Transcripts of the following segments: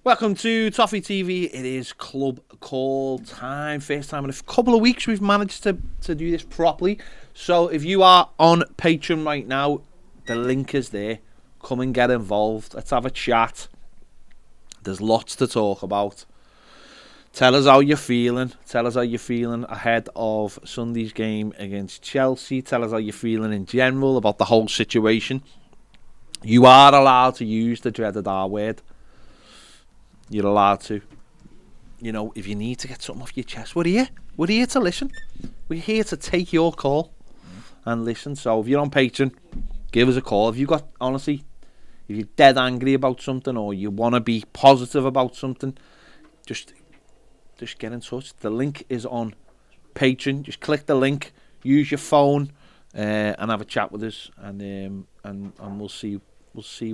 Welcome to Toffee TV. It is Club Call time. First time in a couple of weeks we've managed to do this properly. So if you are on Patreon right now, the link is there. Come and get involved. Let's have a chat. There's lots to talk about. Tell us how you're feeling. Tell us how you're feeling ahead of Sunday's game against Chelsea. Tell us how you're feeling in general about the whole situation. You are allowed to use the dreaded R word. You're allowed to. You know, if you need to get something off your chest, we're here. We're here to listen. We're here to take your call and listen. So if you're on Patreon, give us a call. If you got, honestly, if you're dead angry about something or you want to be positive about something, just get in touch. The link is on Patreon. Just click the link, use your phone, and have a chat with us, and we'll see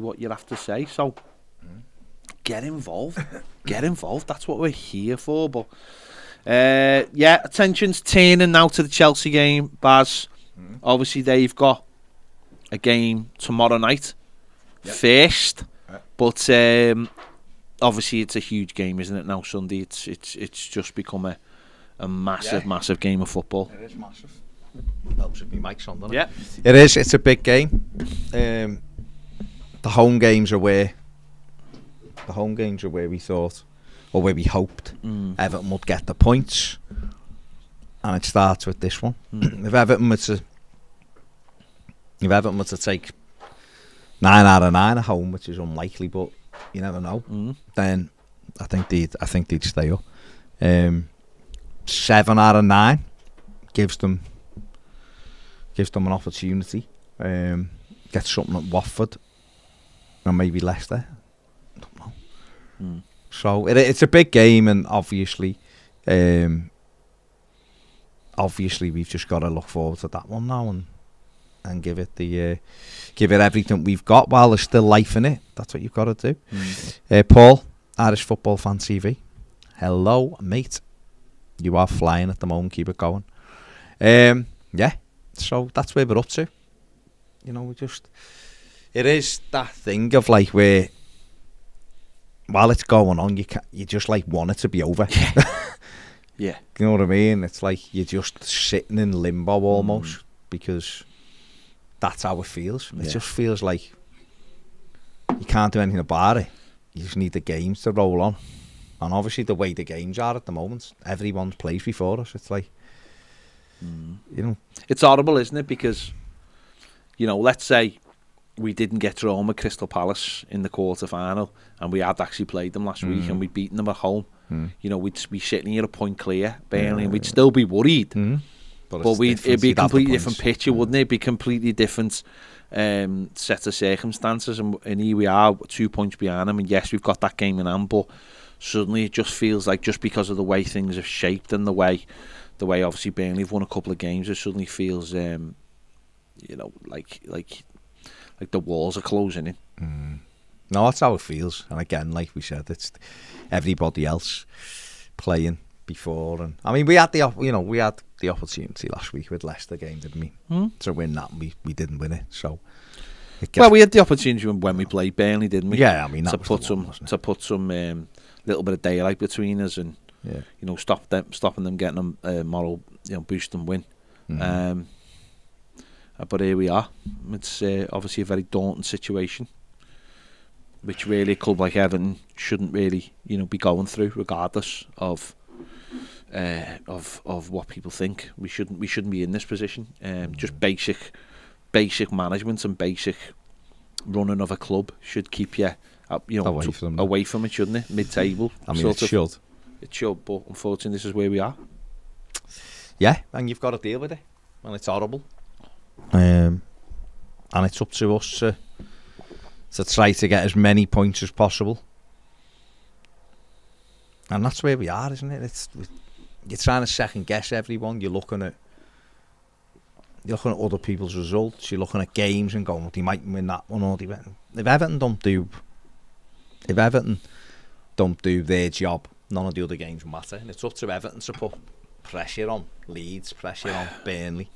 what you have to say. So. Get involved. Get involved. That's what we're here for. But attention's turning now to the Chelsea game, Baz. Obviously, they've got a game tomorrow night first. But obviously, it's a huge game, isn't it? Now Sunday, it's just become a massive game of football. It is massive. Helps with me mic's on, doesn't it? Yeah, it is. It's a big game. The home games are where. The home games are where we thought, or where we hoped, Everton would get the points, and it starts with this one. If Everton were to take 9 out of 9 at home, which is unlikely, but you never know, then I think they'd stay up. 7 out of 9 gives them an opportunity. Get something at Watford, and maybe Leicester. So it's a big game, and obviously we've just got to look forward to that one now and give it everything we've got while there's still life in it. That's what you've got to do. Paul, Irish Football Fan TV. Hello, mate. You are flying at the moment. Keep it going. So that's where we're up to. You know, it is that thing of like where. While it's going on, you just like want it to be over. Yeah. You know what I mean? It's like you're just sitting in limbo almost because that's how it feels. It just feels like you can't do anything about it. You just need the games to roll on. And obviously the way the games are at the moment, everyone's plays before us. It's like, you know. It's horrible, isn't it? Because, you know, let's say we didn't get drawn with Crystal Palace in the quarter-final, and we had actually played them last week, and we'd beaten them at home. You know, we'd be sitting here a point clear, Burnley, and we'd still be worried. But it'd be a completely different picture, wouldn't it? It'd be a completely different set of circumstances, and here we are, 2 points behind them, and yes, we've got that game in hand, but suddenly it just feels like, just because of the way things have shaped and the way obviously Burnley have won a couple of games, it suddenly feels, you know, like the walls are closing in. No, that's how it feels. And again, like we said, it's everybody else playing before. And I mean, we had the opportunity last week with Leicester game, didn't we? To win that, and we didn't win it. So, we had the opportunity when we played Burnley, didn't we? Yeah, I mean, to put some little bit of daylight between us, and you know, stopping them getting a moral, you know, boost and win. But here we are. It's obviously a very daunting situation, which really a club like Everton shouldn't really, you know, be going through, regardless of what people think. We shouldn't be in this position. Just basic management and basic running of a club should keep you, you know, away from it, shouldn't it? Mid-table. I mean, it should. It should, but unfortunately, this is where we are. Yeah, and you've got to deal with it, and it's horrible. And it's up to us to try to get as many points as possible, and that's where we are, isn't it? You're trying to second guess everyone. You're looking at other people's results. You're looking at games and going, well, they might win that one, or they win. If Everton don't do their job, none of the other games matter, and it's up to Everton to put pressure on Leeds, pressure on Burnley.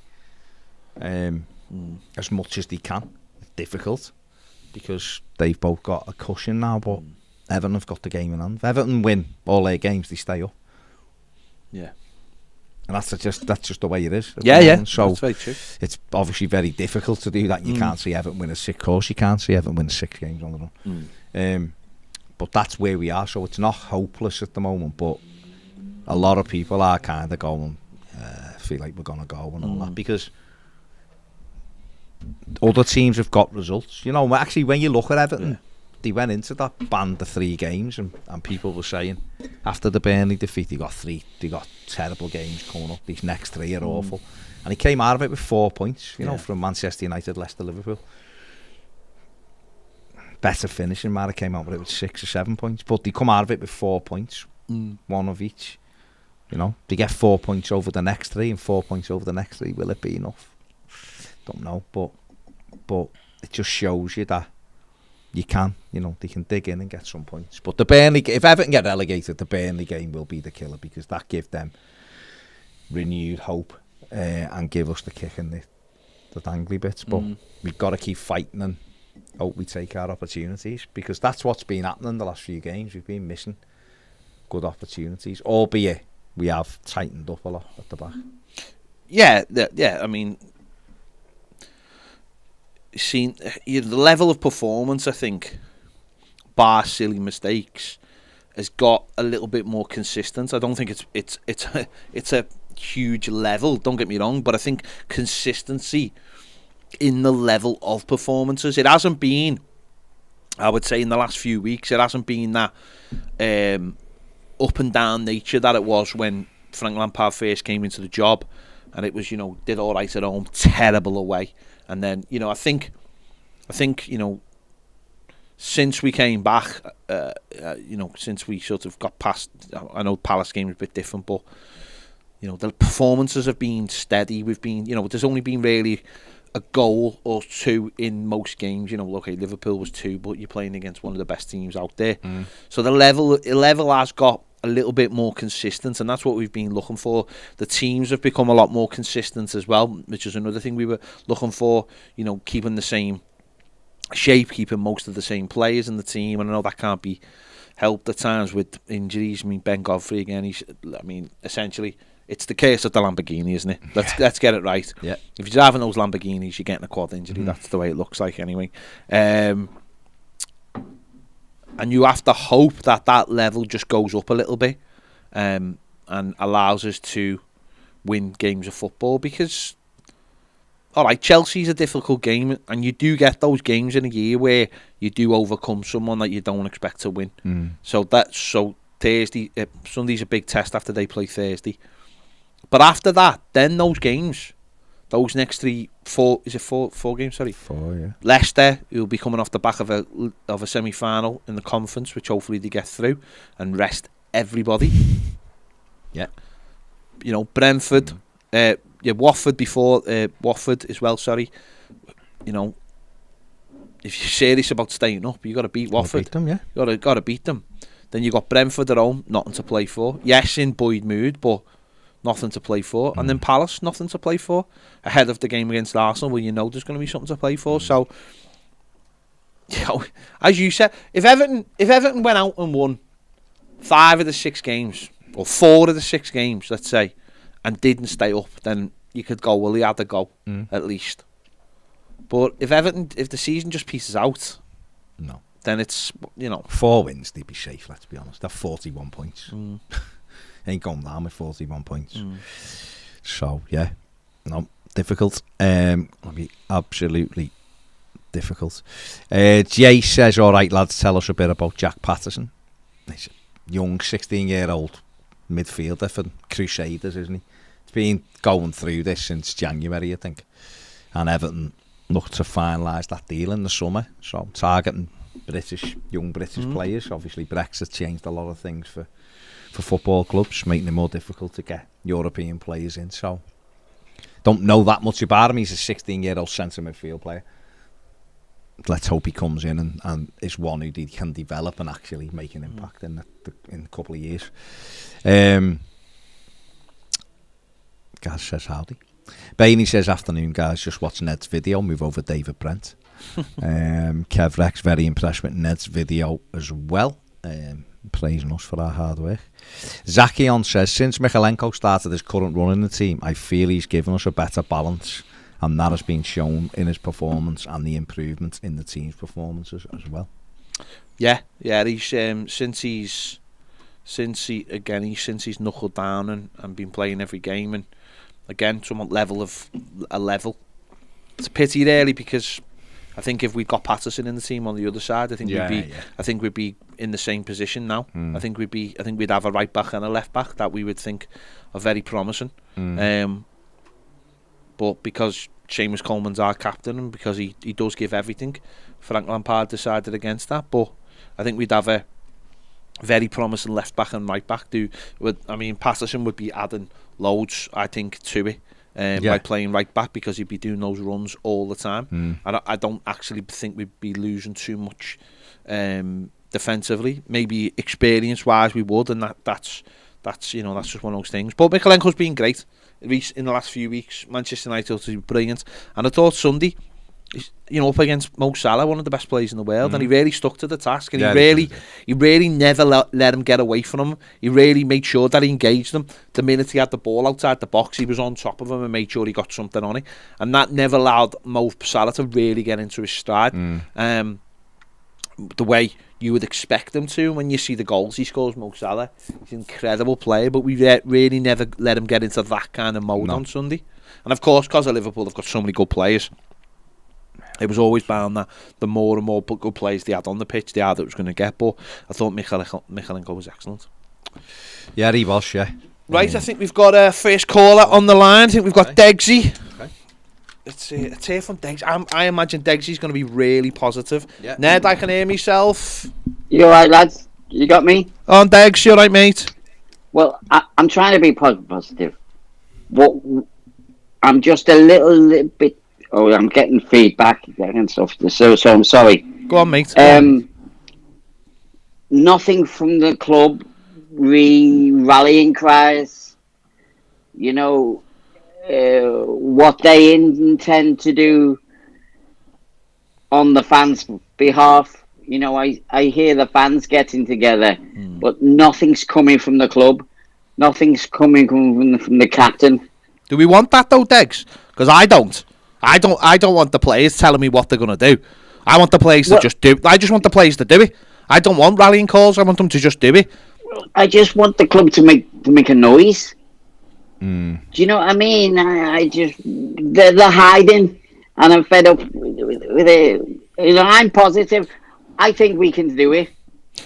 As much as they can. It's difficult because they've both got a cushion now, but Everton have got the game in hand. If Everton win all their games, they stay up. Yeah. And that's just the way it is. Yeah. So that's very true. it's obviously very difficult to do that. You can't see Everton win a 6 course. You can't see Everton win 6 games on the run. But that's where we are. So it's not hopeless at the moment. But a lot of people are kind of going, feel like we're going to go and all that. Because other teams have got results. You know, actually, when you look at Everton, they went into that band of 3 games, and people were saying after the Burnley defeat, they got terrible games coming up. These next 3 are awful, and he came out of it with 4 points. You know, from Manchester United, Leicester, Liverpool. Better finishing, might have came out with it with 6 or 7 points, but they come out of it with 4 points, one of each. You know, they get 4 points over the next 3 and 4 points over the next 3. Will it be enough? Don't know, but it just shows you that you can, you know, they can dig in and get some points. But the Burnley, if Everton get relegated, the Burnley game will be the killer, because that gives them renewed hope and give us the kick in the dangly bits. But we've got to keep fighting and hope we take our opportunities, because that's what's been happening the last few games. We've been missing good opportunities, albeit we have tightened up a lot at the back. Yeah. I mean, the level of performance, I think, bar silly mistakes, has got a little bit more consistent. I don't think it's a huge level, don't get me wrong, but I think consistency in the level of performances, it hasn't been, I would say, in the last few weeks, it hasn't been that up and down nature that it was when Frank Lampard first came into the job, and it was, you know, did all right at home, terrible away. And then, you know, I think, you know, since we came back, you know, since we sort of got past, I know Palace game was a bit different, but, you know, the performances have been steady. We've been, you know, there's only been really a goal or 2 in most games. You know, okay, Liverpool was 2, but you're playing against one of the best teams out there. So the level has got a little bit more consistent, and that's what we've been looking for. The teams have become a lot more consistent as well, which is another thing we were looking for. You know, keeping the same shape, keeping most of the same players in the team, and I know that can't be helped at times with injuries. I mean, Ben Godfrey again. Essentially, it's the case of the Lamborghini, isn't it? Let's get it right. Yeah. If you're driving those Lamborghinis, you're getting a quad injury. That's the way it looks like, anyway. And you have to hope that level just goes up a little bit, and allows us to win games of football. Because, all right, Chelsea's a difficult game, and you do get those games in a year where you do overcome someone that you don't expect to win. So Thursday, Sunday's a big test after they play Thursday. But after that, then those games, those next 4 games? Sorry, 4. Yeah. Leicester, who'll be coming off the back of a semi-final in the conference, which hopefully they get through and rest everybody. Yeah. You know, Brentford, Watford before Watford as well. Sorry, you know, if you're serious about staying up, you got to beat Watford. Beat them, yeah. You got to beat them. Then you got Brentford at home, nothing to play for. Yes, in buoyed mood, but nothing to play for. And then Palace, nothing to play for. Ahead of the game against Arsenal, where you know there's going to be something to play for. So, you know, as you said, if Everton went out and won 5 of the 6 games, or 4 of the 6 games, let's say, and didn't stay up, then you could go, well, he had to go, at least. But if the season just pieces out, no, then it's, you know, 4 wins, they'd be safe, let's be honest. They're 41 points. Ain't gone down with 41 points. So, yeah. No, difficult. Absolutely difficult. Jay says, all right, lads, tell us a bit about Jack Patterson. He's a young 16-year-old midfielder for Crusaders, isn't he? He's been going through this since January, I think. And Everton looked to finalise that deal in the summer. So, targeting young British players. Obviously, Brexit changed a lot of things for football clubs, making it more difficult to get European players in. So, don't know that much about him. He's a 16-year-old centre midfield player. Let's hope he comes in and is one who can develop and actually make an impact in a couple of years. Gaz says howdy. Bainey says, afternoon guys, just watch Ned's video, move over David Brent. Kev Rex, very impressed with Ned's video as well. praising us for our hard work. Zakion says, since Michalenko started his current run in the team, I feel he's given us a better balance, and that has been shown in his performance and the improvement in the team's performances as well. Yeah, he's since he's knuckled down and been playing every game, and again somewhat level. It's a pity really, because I think if we'd got Patterson in the team on the other side, I think we'd be in the same position now. I think we'd have a right back and a left back that we would think are very promising. But because Seamus Coleman's our captain, and because he does give everything, Frank Lampard decided against that. But I think we'd have a very promising left back and right back. Patterson would be adding loads, I think, to it. By playing right back, because he'd be doing those runs all the time. And I don't actually think we'd be losing too much defensively. Maybe experience wise we would, and that's just one of those things. But Michalenko's been great in the last few weeks. Manchester United has been brilliant, and I thought Sunday, up against Mo Salah, one of the best players in the world, and he really stuck to the task, and he really never let him get away from him. He really made sure that he engaged him. The minute he had the ball outside the box, he was on top of him and made sure he got something on it, and that never allowed Mo Salah to really get into his stride the way you would expect him to when you see the goals he scores. Mo Salah, he's an incredible player, but we really never let him get into that kind of mode on Sunday. And of course, because of Liverpool, they've got so many good players, it was always bound that the more and more good players they had on the pitch, the harder it was going to get. But I thought Michalenko was excellent. Yeah, he was, yeah. Right, I think we've got a first caller on the line. I think we've got Degsy. Okay. Let's hear from Degsy. I imagine Degsy's going to be really positive. Yeah. Ned, I can hear myself. You alright, lads? You got me? On Degs, you alright, mate? Well, I'm trying to be positive. I'm just a little bit... Oh, I'm getting feedback and stuff, so I'm sorry. Go on, mate. Nothing from the club, rallying cries, what they intend to do on the fans' behalf. I hear the fans getting together, but nothing's coming from the club. Nothing's coming from the captain. Do we want that though, Degs? Because I don't. I don't want the players telling me what they're going to do. I want the players to just do. I just want the players to do it. I don't want rallying calls. I want them to just do it. I just want the club to make a noise. Do you know what I mean? They're hiding, and I'm fed up with it. I'm positive. I think we can do it.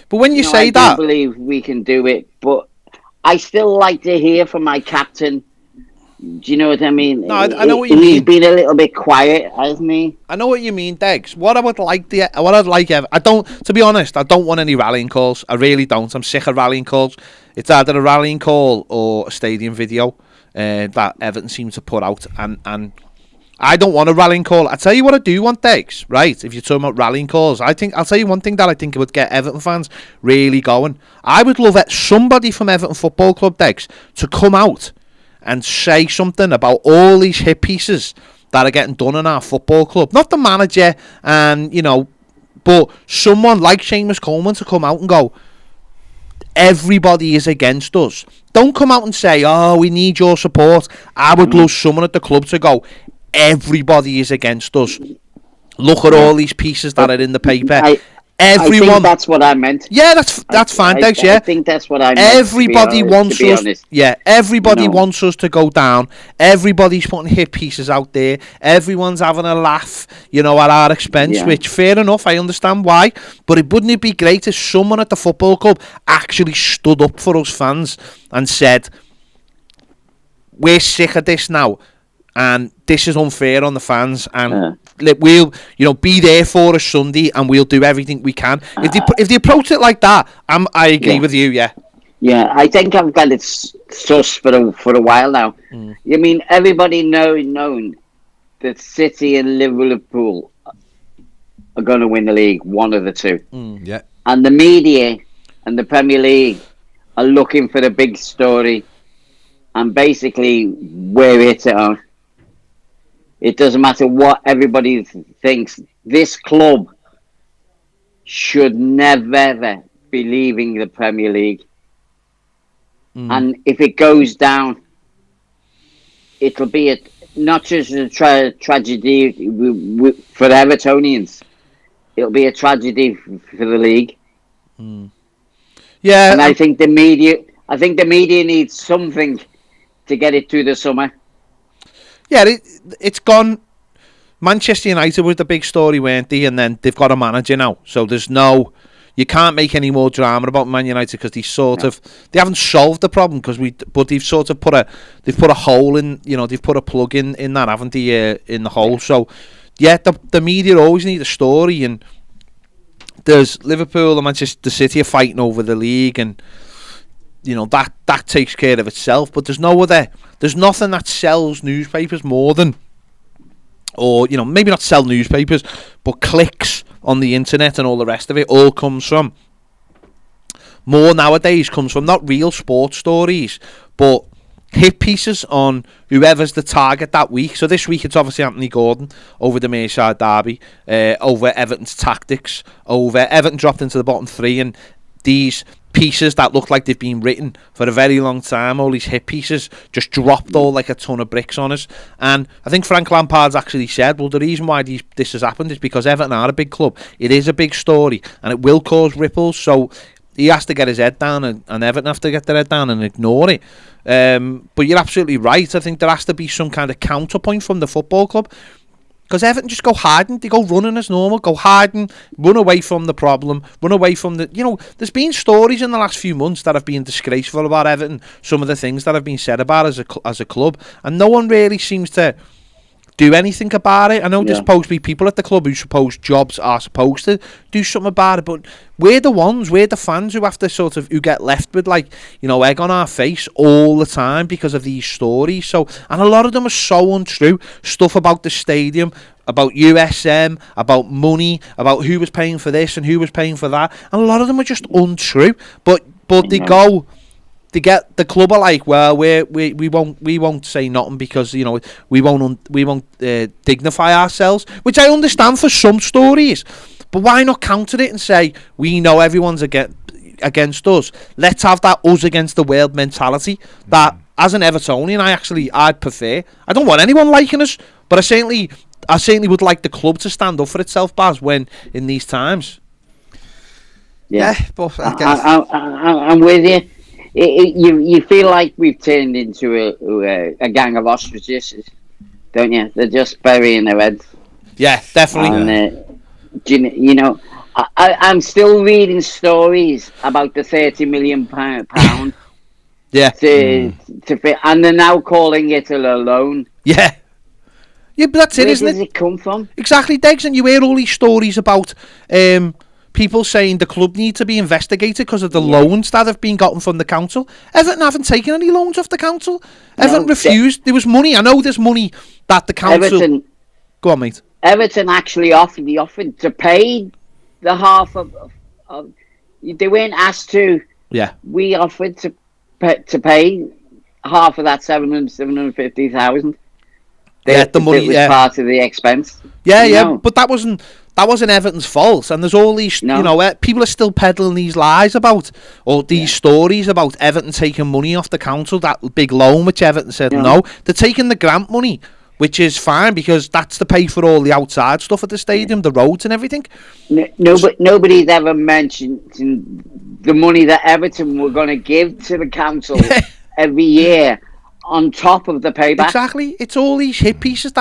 But when you say I that, do believe we can do it. But I still like to hear from my captain. Do you know what I mean? No, I know what you mean. He's been a little bit quiet, hasn't he? I know what you mean, Degs. I don't, to be honest, I don't want any rallying calls. I really don't. I'm sick of rallying calls. It's either a rallying call or a stadium video that Everton seems to put out, and I don't want a rallying call. I tell you what I do want, Degs, right? If you're talking about rallying calls, I'll tell you one thing that I think would get Everton fans really going. I would love somebody from Everton Football Club, Degs, to come out and say something about all these hit pieces that are getting done in our football club. Not the manager, but someone like Seamus Coleman to come out and go, everybody is against us. Don't come out and say, we need your support. I would love someone at the club to go, everybody is against us. Look at all these pieces that are in the paper. Everyone. I think that's what I meant. Yeah, that's fine, Dex. Yeah, I think that's what I meant. Everybody wants us. Honest. Yeah, everybody wants us to go down. Everybody's putting hit pieces out there. Everyone's having a laugh, at our expense. Which, fair enough, I understand why. But wouldn't it be great if someone at the football club actually stood up for us fans and said, "We're sick of this now, and this is unfair on the fans, and we'll, be there for us Sunday, and we'll do everything we can." If they approach it like that, I agree with you. Yeah. Yeah, I think I've got it sus for a while now. I mean, everybody known that City and Liverpool are going to win the league, one of the two. Yeah. And the media and the Premier League are looking for the big story, and basically we're it on. It doesn't matter what everybody thinks. This club should never, ever be leaving the Premier League. And if it goes down, it'll be not just a tragedy for Evertonians. It'll be a tragedy for the league. Yeah, and I think the media needs something to get it through the summer. Yeah, it's gone. Manchester United was the big story, weren't they? And then they've got a manager now, so you can't make any more drama about Man United because they haven't solved the problem but they've sort of put a hole in, they've put a plug in that, haven't they, in the hole. So yeah, the media always need a story, and there's Liverpool and Manchester City are fighting over the league, and that takes care of itself. But there's nothing that sells newspapers more than, or maybe not sell newspapers, but clicks on the internet and all the rest of it all comes from not real sports stories, but hit pieces on whoever's the target that week. So this week it's obviously Anthony Gordon over the Merseyside derby, over Everton's tactics, over Everton dropped into the bottom three, and these pieces that look like they've been written for a very long time, all these hit pieces just dropped all like a ton of bricks on us. And I think Frank Lampard's actually said, well, the reason why this has happened is because Everton are a big club. It is a big story and it will cause ripples, so he has to get his head down, and Everton have to get their head down and ignore it. But you're absolutely right. I think there has to be some kind of counterpoint from the football club, because Everton just go hiding. They go running as normal, go hiding, run away from the problem, run away from the... there's been stories in the last few months that have been disgraceful about Everton, some of the things that have been said about as a club, and no one really seems to do anything about it. I know there's supposed to be people at the club jobs are supposed to do something about it, but we're the fans who have to who get left with egg on our face all the time because of these stories. So, and a lot of them are so untrue. Stuff about the stadium, about USM, about money, about who was paying for this and who was paying for that, and a lot of them are just untrue. But they go. They get the club are like, well, we won't say nothing because we won't dignify ourselves, which I understand for some stories, but why not counter it and say we know everyone's against us? Let's have that us against the world mentality. That as an Evertonian, I'd prefer. I don't want anyone liking us, but I certainly would like the club to stand up for itself, Baz, when in these times. Yeah, but I guess I'm with you. You feel like we've turned into a gang of ostriches, don't you? They're just burying their heads. Yeah, definitely. And, I'm still reading stories about the £30 million yeah. And they're now calling it a loan. Yeah. Yeah, but that's it, isn't it? Where does it come from? Exactly, Degs, and you hear all these stories about people saying the club need to be investigated because of the loans that have been gotten from the council. Everton haven't taken any loans off the council. Everton refused. There was money. I know there's money that the council... Go on, mate. Everton actually offered to pay the half of... They weren't asked to. Yeah. We offered to pay half of that 750,000. Yeah, the money. It was part of the expense. Yeah, but that wasn't Everton's fault, and there's all these, people are still peddling these lies about, or these stories about Everton taking money off the council, that big loan which Everton said no. They're taking the grant money, which is fine because that's to pay for all the outside stuff at the stadium, the roads and everything. Nobody's ever mentioned the money that Everton were going to give to the council every year on top of the payback. Exactly. It's all these hit pieces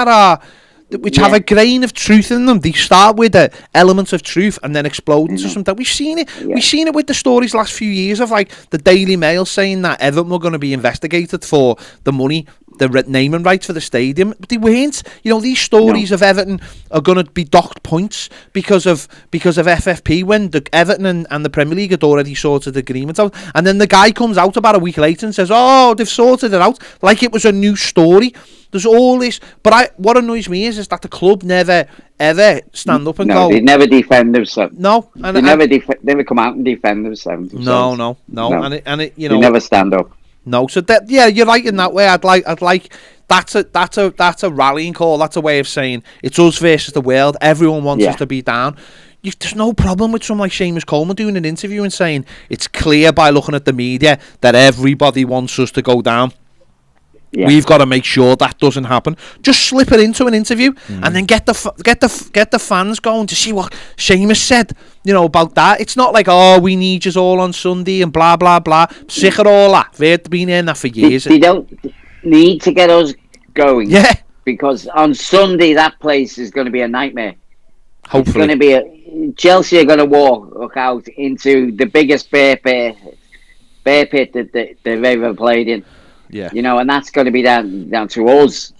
which have a grain of truth in them. They start with the elements of truth and then explode into something. We've seen it. We've seen it with the stories last few years of the Daily Mail saying that Everton were going to be investigated for the money, the naming rights for the stadium, but they weren't. These stories of Everton are going to be docked points because of FFP when the Everton and the Premier League had already sorted agreements out, and then the guy comes out about a week later and says, "Oh, they've sorted it out," like it was a new story. There's all this, but what annoys me is that the club never ever stand up and go. They never defend themselves. No, and they never come out and defend themselves. No. And it they never stand up. No, so you're right in that way. I'd like that's a rallying call. That's a way of saying it's us versus the world. Everyone wants us to be down. there's no problem with someone like Seamus Coleman doing an interview and saying it's clear by looking at the media that everybody wants us to go down. Yeah. We've got to make sure that doesn't happen. Just slip it into an interview and then get the fans going to see what Seamus said, about that. It's not like, oh, we need you all on Sunday and blah blah blah. Sick of all that. They've been in that for years. They don't need to get us going. Yeah. Because on Sunday that place is going to be a nightmare. Hopefully. It's going to be Chelsea are going to walk out into the biggest bear pit that they've ever played in. Yeah, and that's going to be down to us.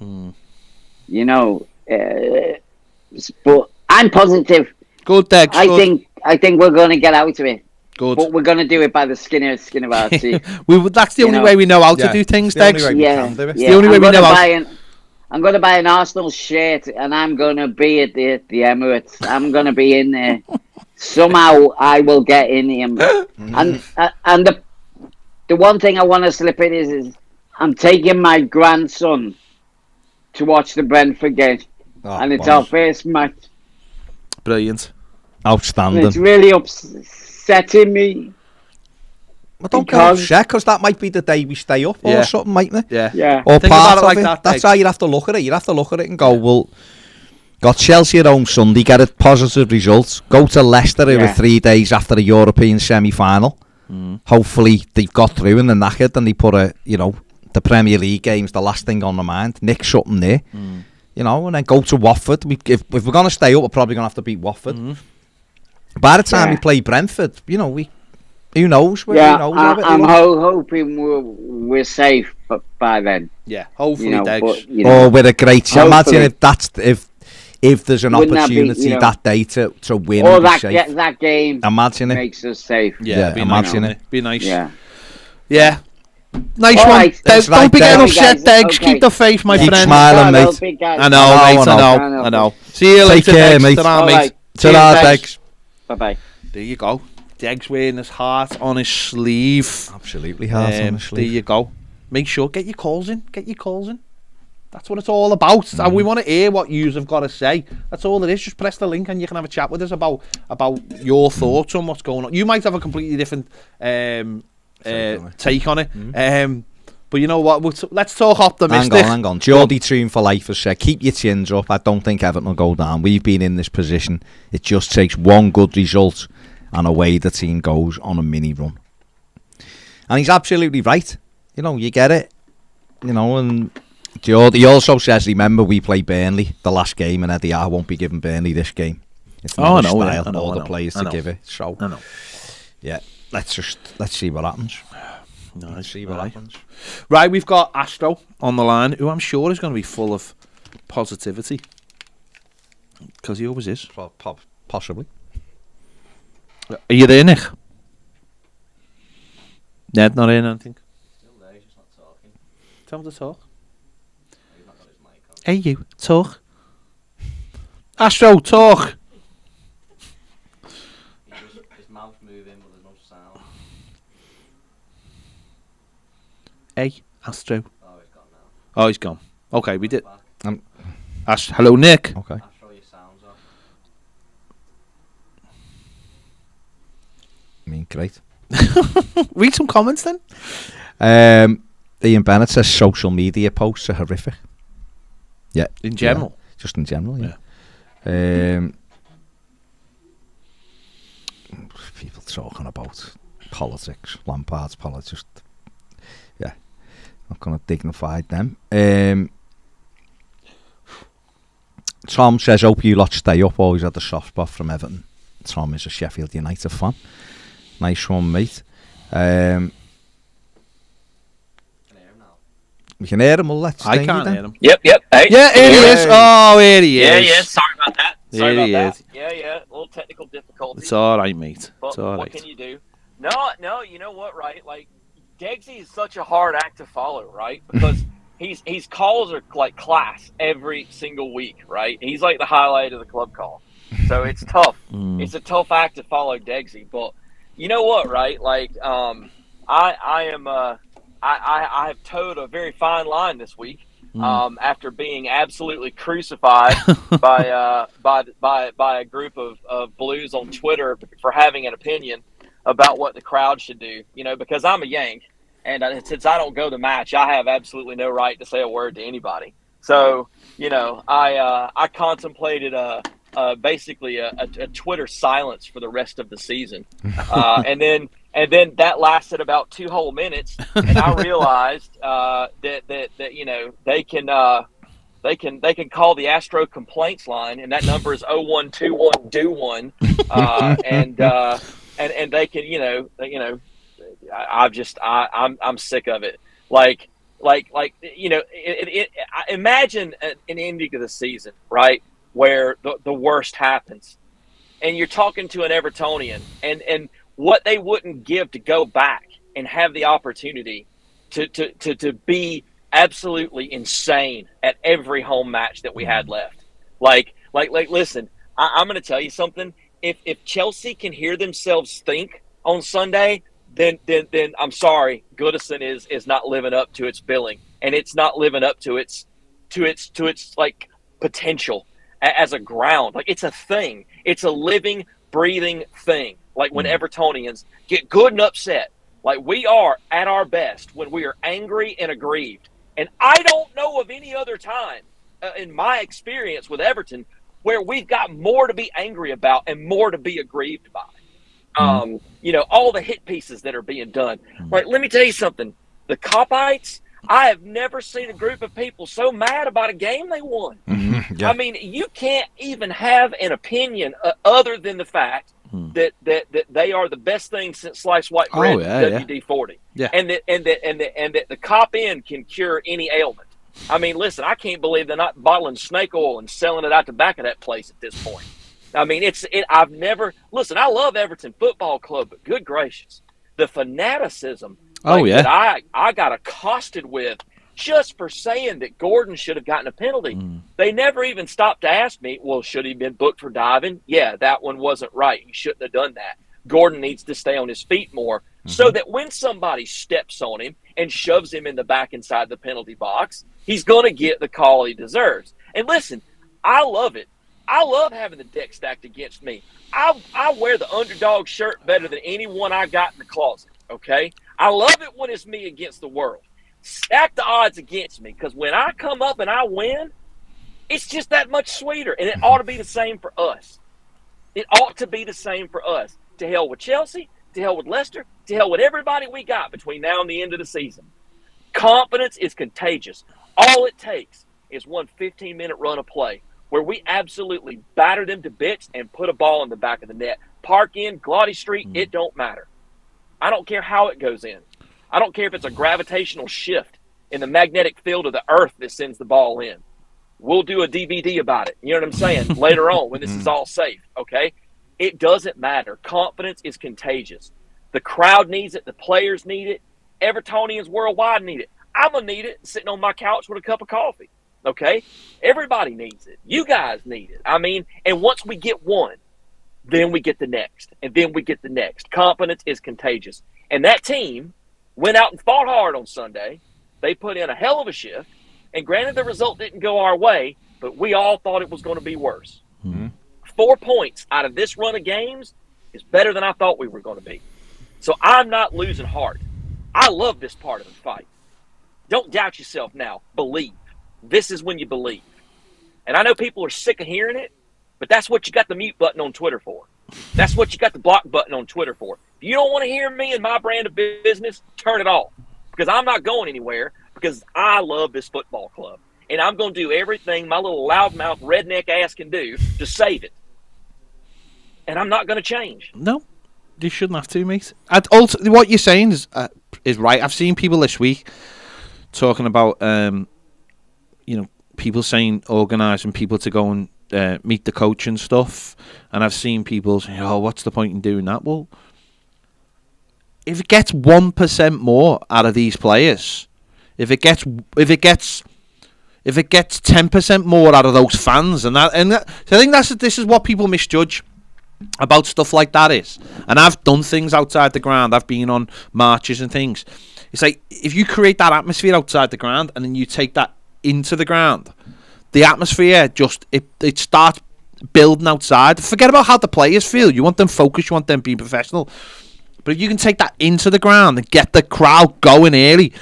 But I'm positive. Good, Dex. I think we're going to get out of it. Good, but we're going to do it by the skin of our teeth. That's the only way we know how to do things, Dex. It's the only way we know how. I'm going to buy an Arsenal shirt, and I'm going to be at the Emirates. I'm going to be in there. Somehow, I will get in him. And the one thing I want to slip in is I'm taking my grandson to watch the Brentford game, and it's our first match. Brilliant, outstanding. And it's really upsetting me. Well, don't get upset, because that might be the day we stay up or something, mightn't it? Yeah. Or think part about it of like it. that. That's how you have to look at it. You have to look at it and go, well, got Chelsea at home Sunday, get a positive result, go to Leicester over 3 days after the European semi-final. Hopefully they've got through and they're knackered and they put the Premier League game's the last thing on the mind. Nick something there, and then go to Watford. If we're going to stay up, we're probably going to have to beat Watford. By the time we play Brentford, who knows? I'm hoping we're safe by then. Yeah, hopefully, or with a great chance. Imagine if there's an opportunity that day to win. Or that game makes us safe. Yeah, imagine it. Be nice. Yeah. Nice one. Right. Don't be getting upset, Degs. Okay. Keep the faith, my Keep friend. smiling, mate. I know, mate. I know. See you later, care, Degs. mate. Ta-ra, mate. Ta-ra, Degs. Bye-bye. There you go. Degs wearing his heart on his sleeve. Absolutely heart on his sleeve. There you go. Make sure, get your calls in. That's what it's all about. And we want to hear what yous have got to say. That's all it is. Just press the link and you can have a chat with us about your thoughts on what's going on. You might have a completely different take on it. But you know what? Let's talk optimistic. Hang on. Geordie Troon for life has said, keep your chins up. I don't think Everton will go down. We've been in this position. It just takes one good result and away the team goes on a mini run. And he's absolutely right. You get it. And he also says, remember, we play Burnley the last game, and Eddie Howe won't be giving Burnley this game. It's not his style, all the players to give it. So, yeah, let's see what happens. Let's see what happens. Right, we've got Astro on the line, who I'm sure is going to be full of positivity. Because he always is. Possibly. Are you there, Nick? Ned, not in, I think. Still there, he's just not talking. Tell him to talk. He's not got his mic on. Hey, you, talk. Astro, talk. His mouth's moving, but there's no sound. Hey, Astro. Oh, he's gone now. Oh, he's gone. Okay, we did. Hello, Nick. Okay. Astro, your sound's off. Great. Read some comments then. Ian Bennett says social media posts are horrific. Yeah. In general? Yeah. Just in general, yeah. People talking about politics, Lampard's politics. Yeah. Not going to dignify them. Tom says, hope you lot stay up. Always had a soft spot from Everton. Tom is a Sheffield United fan. Nice one, mate. We can hear him. Well, let's. I can't hear him. Yep. Hey. Yeah, here he is. Oh, here he is. Yeah. Sorry about that. Here he is. Yeah. A little technical difficulty. It's all right, mate. But it's all right. What can you do? No. You know what? Right? Like, Giggsy is such a hard act to follow, right? Because his calls are like class every single week, right? He's like the highlight of the club call. So it's tough. It's a tough act to follow Giggsy, but you know what, right? Like, I have towed a very fine line this week after being absolutely crucified by a group of Blues on Twitter for having an opinion about what the crowd should do. Because I'm a Yank, and since I don't go to the match, I have absolutely no right to say a word to anybody. So, I contemplated basically a Twitter silence for the rest of the season, and then that lasted about 2 whole minutes, and I realized that they can call the Astro complaints line, and that number is 0121-DO-1, and they can I'm sick of it. Imagine an ending of the season, right, where the worst happens, and you're talking to an Evertonian, and what they wouldn't give to go back and have the opportunity to be absolutely insane at every home match that we had left. Listen, I'm going to tell you something. If Chelsea can hear themselves think on Sunday, then I'm sorry, Goodison is not living up to its billing, and it's not living up to its like potential as a ground. Like, it's a thing. It's a living, breathing thing. Like, when Evertonians get good and upset, like we are at our best when we are angry and aggrieved. And I don't know of any other time in my experience with Everton where we've got more to be angry about and more to be aggrieved by. All the hit pieces that are being done. Right, let me tell you something. The Copites, I have never seen a group of people so mad about a game they won. Yeah. I mean, you can't even have an opinion other than the fact that they are the best thing since sliced white bread WD-40. Yeah. And that the Cop Inn can cure any ailment. I mean, listen, I can't believe they're not bottling snake oil and selling it out the back of that place at this point. I mean, I've never – listen, I love Everton Football Club, but good gracious, the fanaticism that I got accosted with just for saying that Gordon should have gotten a penalty. They never even stopped to ask me, well, should he have been booked for diving? Yeah, that one wasn't right. He shouldn't have done that. Gordon needs to stay on his feet more so that when somebody steps on him and shoves him in the back inside the penalty box, he's going to get the call he deserves. And listen, I love it. I love having the deck stacked against me. I wear the underdog shirt better than anyone I got in the closet, okay? I love it when it's me against the world. Stack the odds against me, because when I come up and I win, it's just that much sweeter, and it ought to be the same for us. It ought to be the same for us. To hell with Chelsea, to hell with Leicester, to hell with everybody we got between now and the end of the season. Confidence is contagious. All it takes is one 15-minute run of play where we absolutely batter them to bits and put a ball in the back of the net. Park in, Glotty Street, it don't matter. I don't care how it goes in. I don't care if it's a gravitational shift in the magnetic field of the earth that sends the ball in. We'll do a DVD about it. You know what I'm saying? Later on when this is all safe, okay? It doesn't matter. Confidence is contagious. The crowd needs it. The players need it. Evertonians worldwide need it. I'm going to need it sitting on my couch with a cup of coffee. Okay? Everybody needs it. You guys need it. I mean, and once we get one, then we get the next. And then we get the next. Confidence is contagious. And that team went out and fought hard on Sunday. They put in a hell of a shift. And granted, the result didn't go our way, but we all thought it was going to be worse. 4 points out of this run of games is better than I thought we were going to be. So I'm not losing heart. I love this part of the fight. Don't doubt yourself now. Believe. This is when you believe. And I know people are sick of hearing it, but that's what you got the mute button on Twitter for. That's what you got the block button on Twitter for. If you don't want to hear me and my brand of business, turn it off. Because I'm not going anywhere, because I love this football club. And I'm going to do everything my little loudmouth redneck ass can do to save it. And I'm not going to change. No, you shouldn't have to, mate. Also, what you're saying is right. I've seen people this week talking about, people saying organising people to go and meet the coach and stuff. And I've seen people saying, "Oh, what's the point in doing that?" Well, if it gets 1% more out of these players, if it gets 10% more out of those fans, so I think this is what people misjudge about stuff like that is. And I've done things outside the ground. I've been on marches and things. It's like, if you create that atmosphere outside the ground and then you take that into the ground, the atmosphere it starts building outside. Forget about how the players feel. You want them focused, you want them being professional. But if you can take that into the ground and get the crowd going early,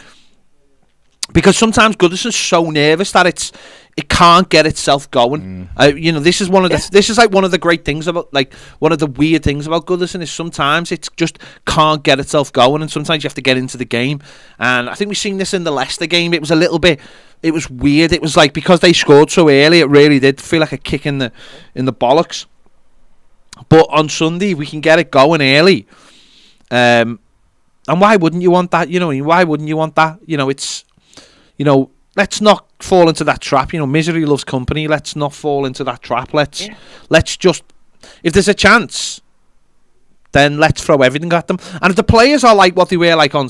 because sometimes Goodison's so nervous that it can't get itself going. This is this is like one of the great things about, like, one of the weird things about Goodison is sometimes it just can't get itself going, and sometimes you have to get into the game. And I think we've seen this in the Leicester game. It was a little bit, it was weird. It was like, because they scored so early, it really did feel like a kick in the bollocks. But on Sunday we can get it going early, and why wouldn't you want that? Why wouldn't you want that? Let's not fall into that trap. Misery loves company. Let's not fall into that trap. Let's just, if there's a chance, then let's throw everything at them. And if the players are like what they were like on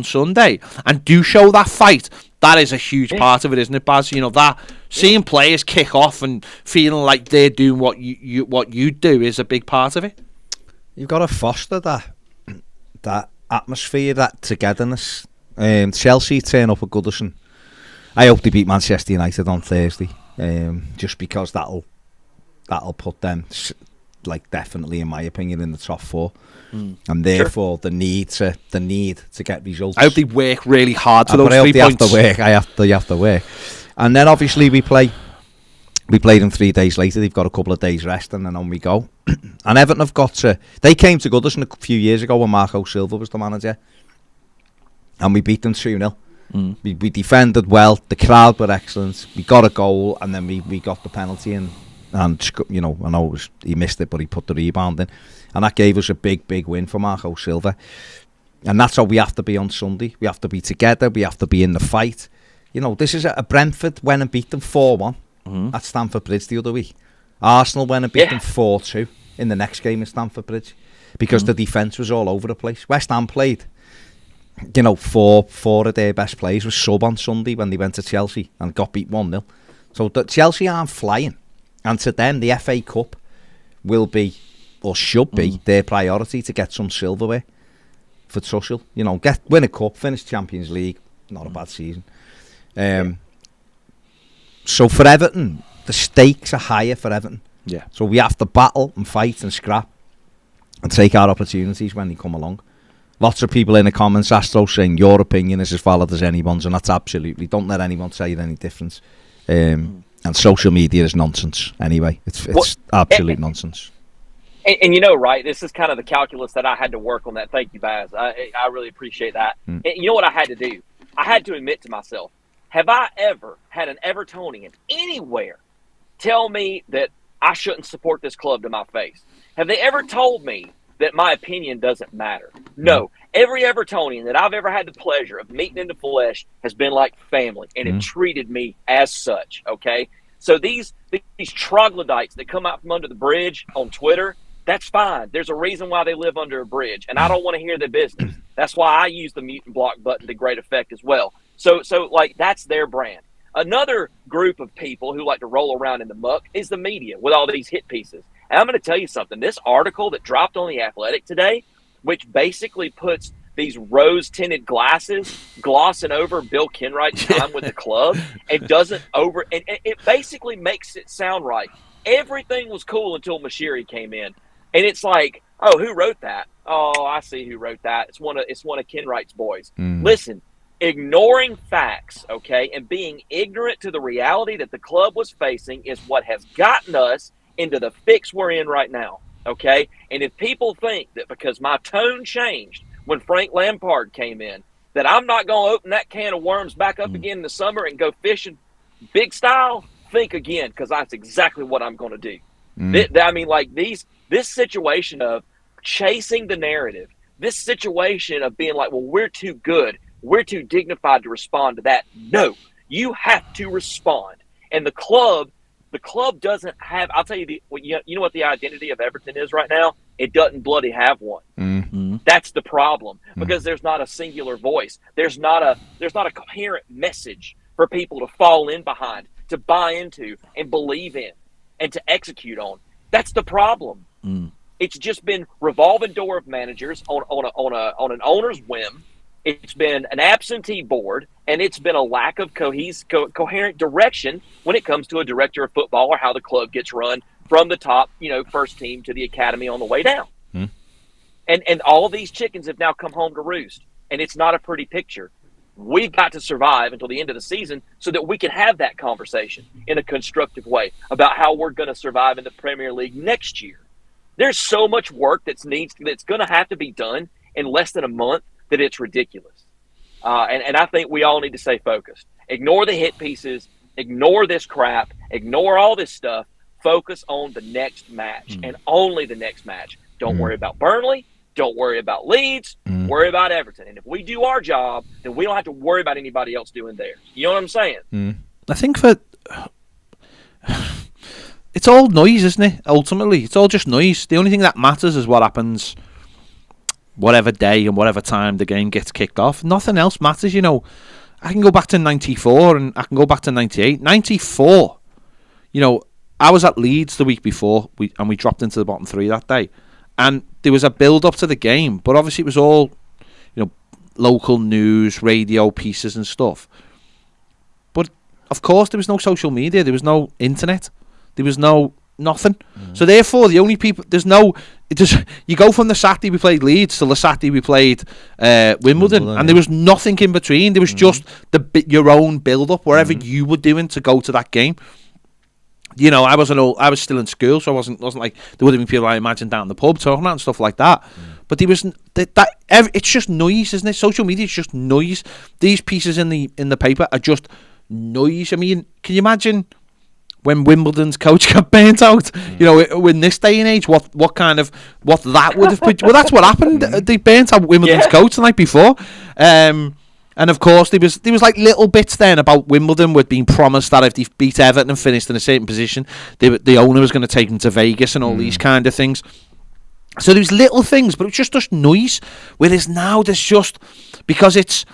Sunday and do show that fight, that is a huge part of it, isn't it, Baz? That seeing players kick off and feeling like they're doing what you do is a big part of it. You've got to foster that atmosphere, that togetherness. Chelsea turn up at Goodison. I hope they beat Manchester United on Thursday, just because that'll put them, like, definitely, in my opinion, in the top four, and therefore the need to get results. I hope they work really hard for those 3 points. They have to work, and then obviously we play them 3 days later. They've got a couple of days rest, and then on we go. And Everton they came to Goodison a few years ago when Marco Silva was the manager, and we beat them 2-0. We defended well. The crowd were excellent. We got a goal, and then we got the penalty in. And I know he missed it, but he put the rebound in, and that gave us a big win for Marco Silva. And that's how we have to be on Sunday. We have to be together. We have to be in the fight. This is a Brentford went and beat them 4-1 at Stamford Bridge the other week. Arsenal went and beat them 4-2 in the next game at Stamford Bridge, because the defence was all over the place. West Ham played. Four of their best players was sub on Sunday when they went to Chelsea and got beat 1-0. So Chelsea aren't flying. And to them, the FA Cup will be, or should be, their priority to get some silverware for Tuchel. Win a cup, finish Champions League. Not a bad season. So for Everton, the stakes are higher for Everton. Yeah. So we have to battle and fight and scrap and take our opportunities when they come along. Lots of people in the comments, Astro, saying your opinion is as valid as anyone's, and that's absolutely. Don't let anyone say any difference. And social media is nonsense anyway. It's absolute nonsense. And right, this is kind of the calculus that I had to work on that. Thank you, Baz. I really appreciate that. And you know what I had to do? I had to admit to myself, have I ever had an Evertonian anywhere tell me that I shouldn't support this club to my face? Have they ever told me that my opinion doesn't matter? No. Every Evertonian that I've ever had the pleasure of meeting in the flesh has been like family and have treated me as such, okay? So these troglodytes that come out from under the bridge on Twitter, that's fine. There's a reason why they live under a bridge, and I don't want to hear their business. That's why I use the mute and block button to great effect as well. So like, that's their brand. Another group of people who like to roll around in the muck is the media with all these hit pieces. And I'm going to tell you something. This article that dropped on The Athletic today, which basically puts these rose-tinted glasses glossing over Bill Kenwright's time with the club and doesn't over – and it basically makes it sound right. Everything was cool until Mashiri came in. And it's like, oh, who wrote that? Oh, I see who wrote that. It's one of Kenwright's boys. Listen, ignoring facts, okay, and being ignorant to the reality that the club was facing is what has gotten us into the fix we're in right now, okay? And if people think that because my tone changed when Frank Lampard came in, that I'm not going to open that can of worms back up again in the summer and go fishing big style, think again, because that's exactly what I'm going to do. I mean, like, this situation of chasing the narrative, this situation of being like, well, we're too good, we're too dignified to respond to that. No, you have to respond. And the club doesn't have, I'll tell you, you know what the identity of Everton is right now? It doesn't bloody have one. That's the problem, because there's not a singular voice. There's not a coherent message for people to fall in behind, to buy into and believe in and to execute on. That's the problem. It's just been revolving door of managers on an owner's whim. It's been an absentee board, and it's been a lack of coherent direction when it comes to a director of football or how the club gets run from the top, first team to the academy on the way down. And all these chickens have now come home to roost, and it's not a pretty picture. We've got to survive until the end of the season so that we can have that conversation in a constructive way about how we're going to survive in the Premier League next year. There's so much work that's going to have to be done in less than a month that it's ridiculous. And I think we all need to stay focused. Ignore the hit pieces. Ignore this crap. Ignore all this stuff. Focus on the next match and only the next match. Don't worry about Burnley. Don't worry about Leeds. Worry about Everton. And if we do our job, then we don't have to worry about anybody else doing theirs. You know what I'm saying? I think that it's all noise, isn't it? Ultimately, it's all just noise. The only thing that matters is what happens whatever day and whatever time the game gets kicked off. Nothing else matters, I can go back to 94 and I can go back to 98. 94, I was at Leeds the week before and we dropped into the bottom three that day. And there was a build-up to the game, but obviously it was all, local news, radio pieces and stuff. But, of course, there was no social media. There was no internet. There was nothing. So, therefore, the only people... you go from the Saturday we played Leeds to the Saturday we played Wimbledon, and there was nothing in between. There was just your own build-up, wherever you were doing to go to that game. I was still in school, so I wasn't like there would have been people I imagined down in the pub talking about and stuff like that. But there was it's just noise, isn't it? Social media is just noise. These pieces in the paper are just noise. I mean, can you imagine when Wimbledon's coach got burnt out? In this day and age, what that would have put? Well, that's what happened. They burnt out Wimbledon's coach the night before. And of course, there was like little bits then about Wimbledon were being promised that if they beat Everton and finished in a certain position, the owner was going to take them to Vegas and all these kind of things. So there was little things, but it was just noise. Whereas now there's just, because it's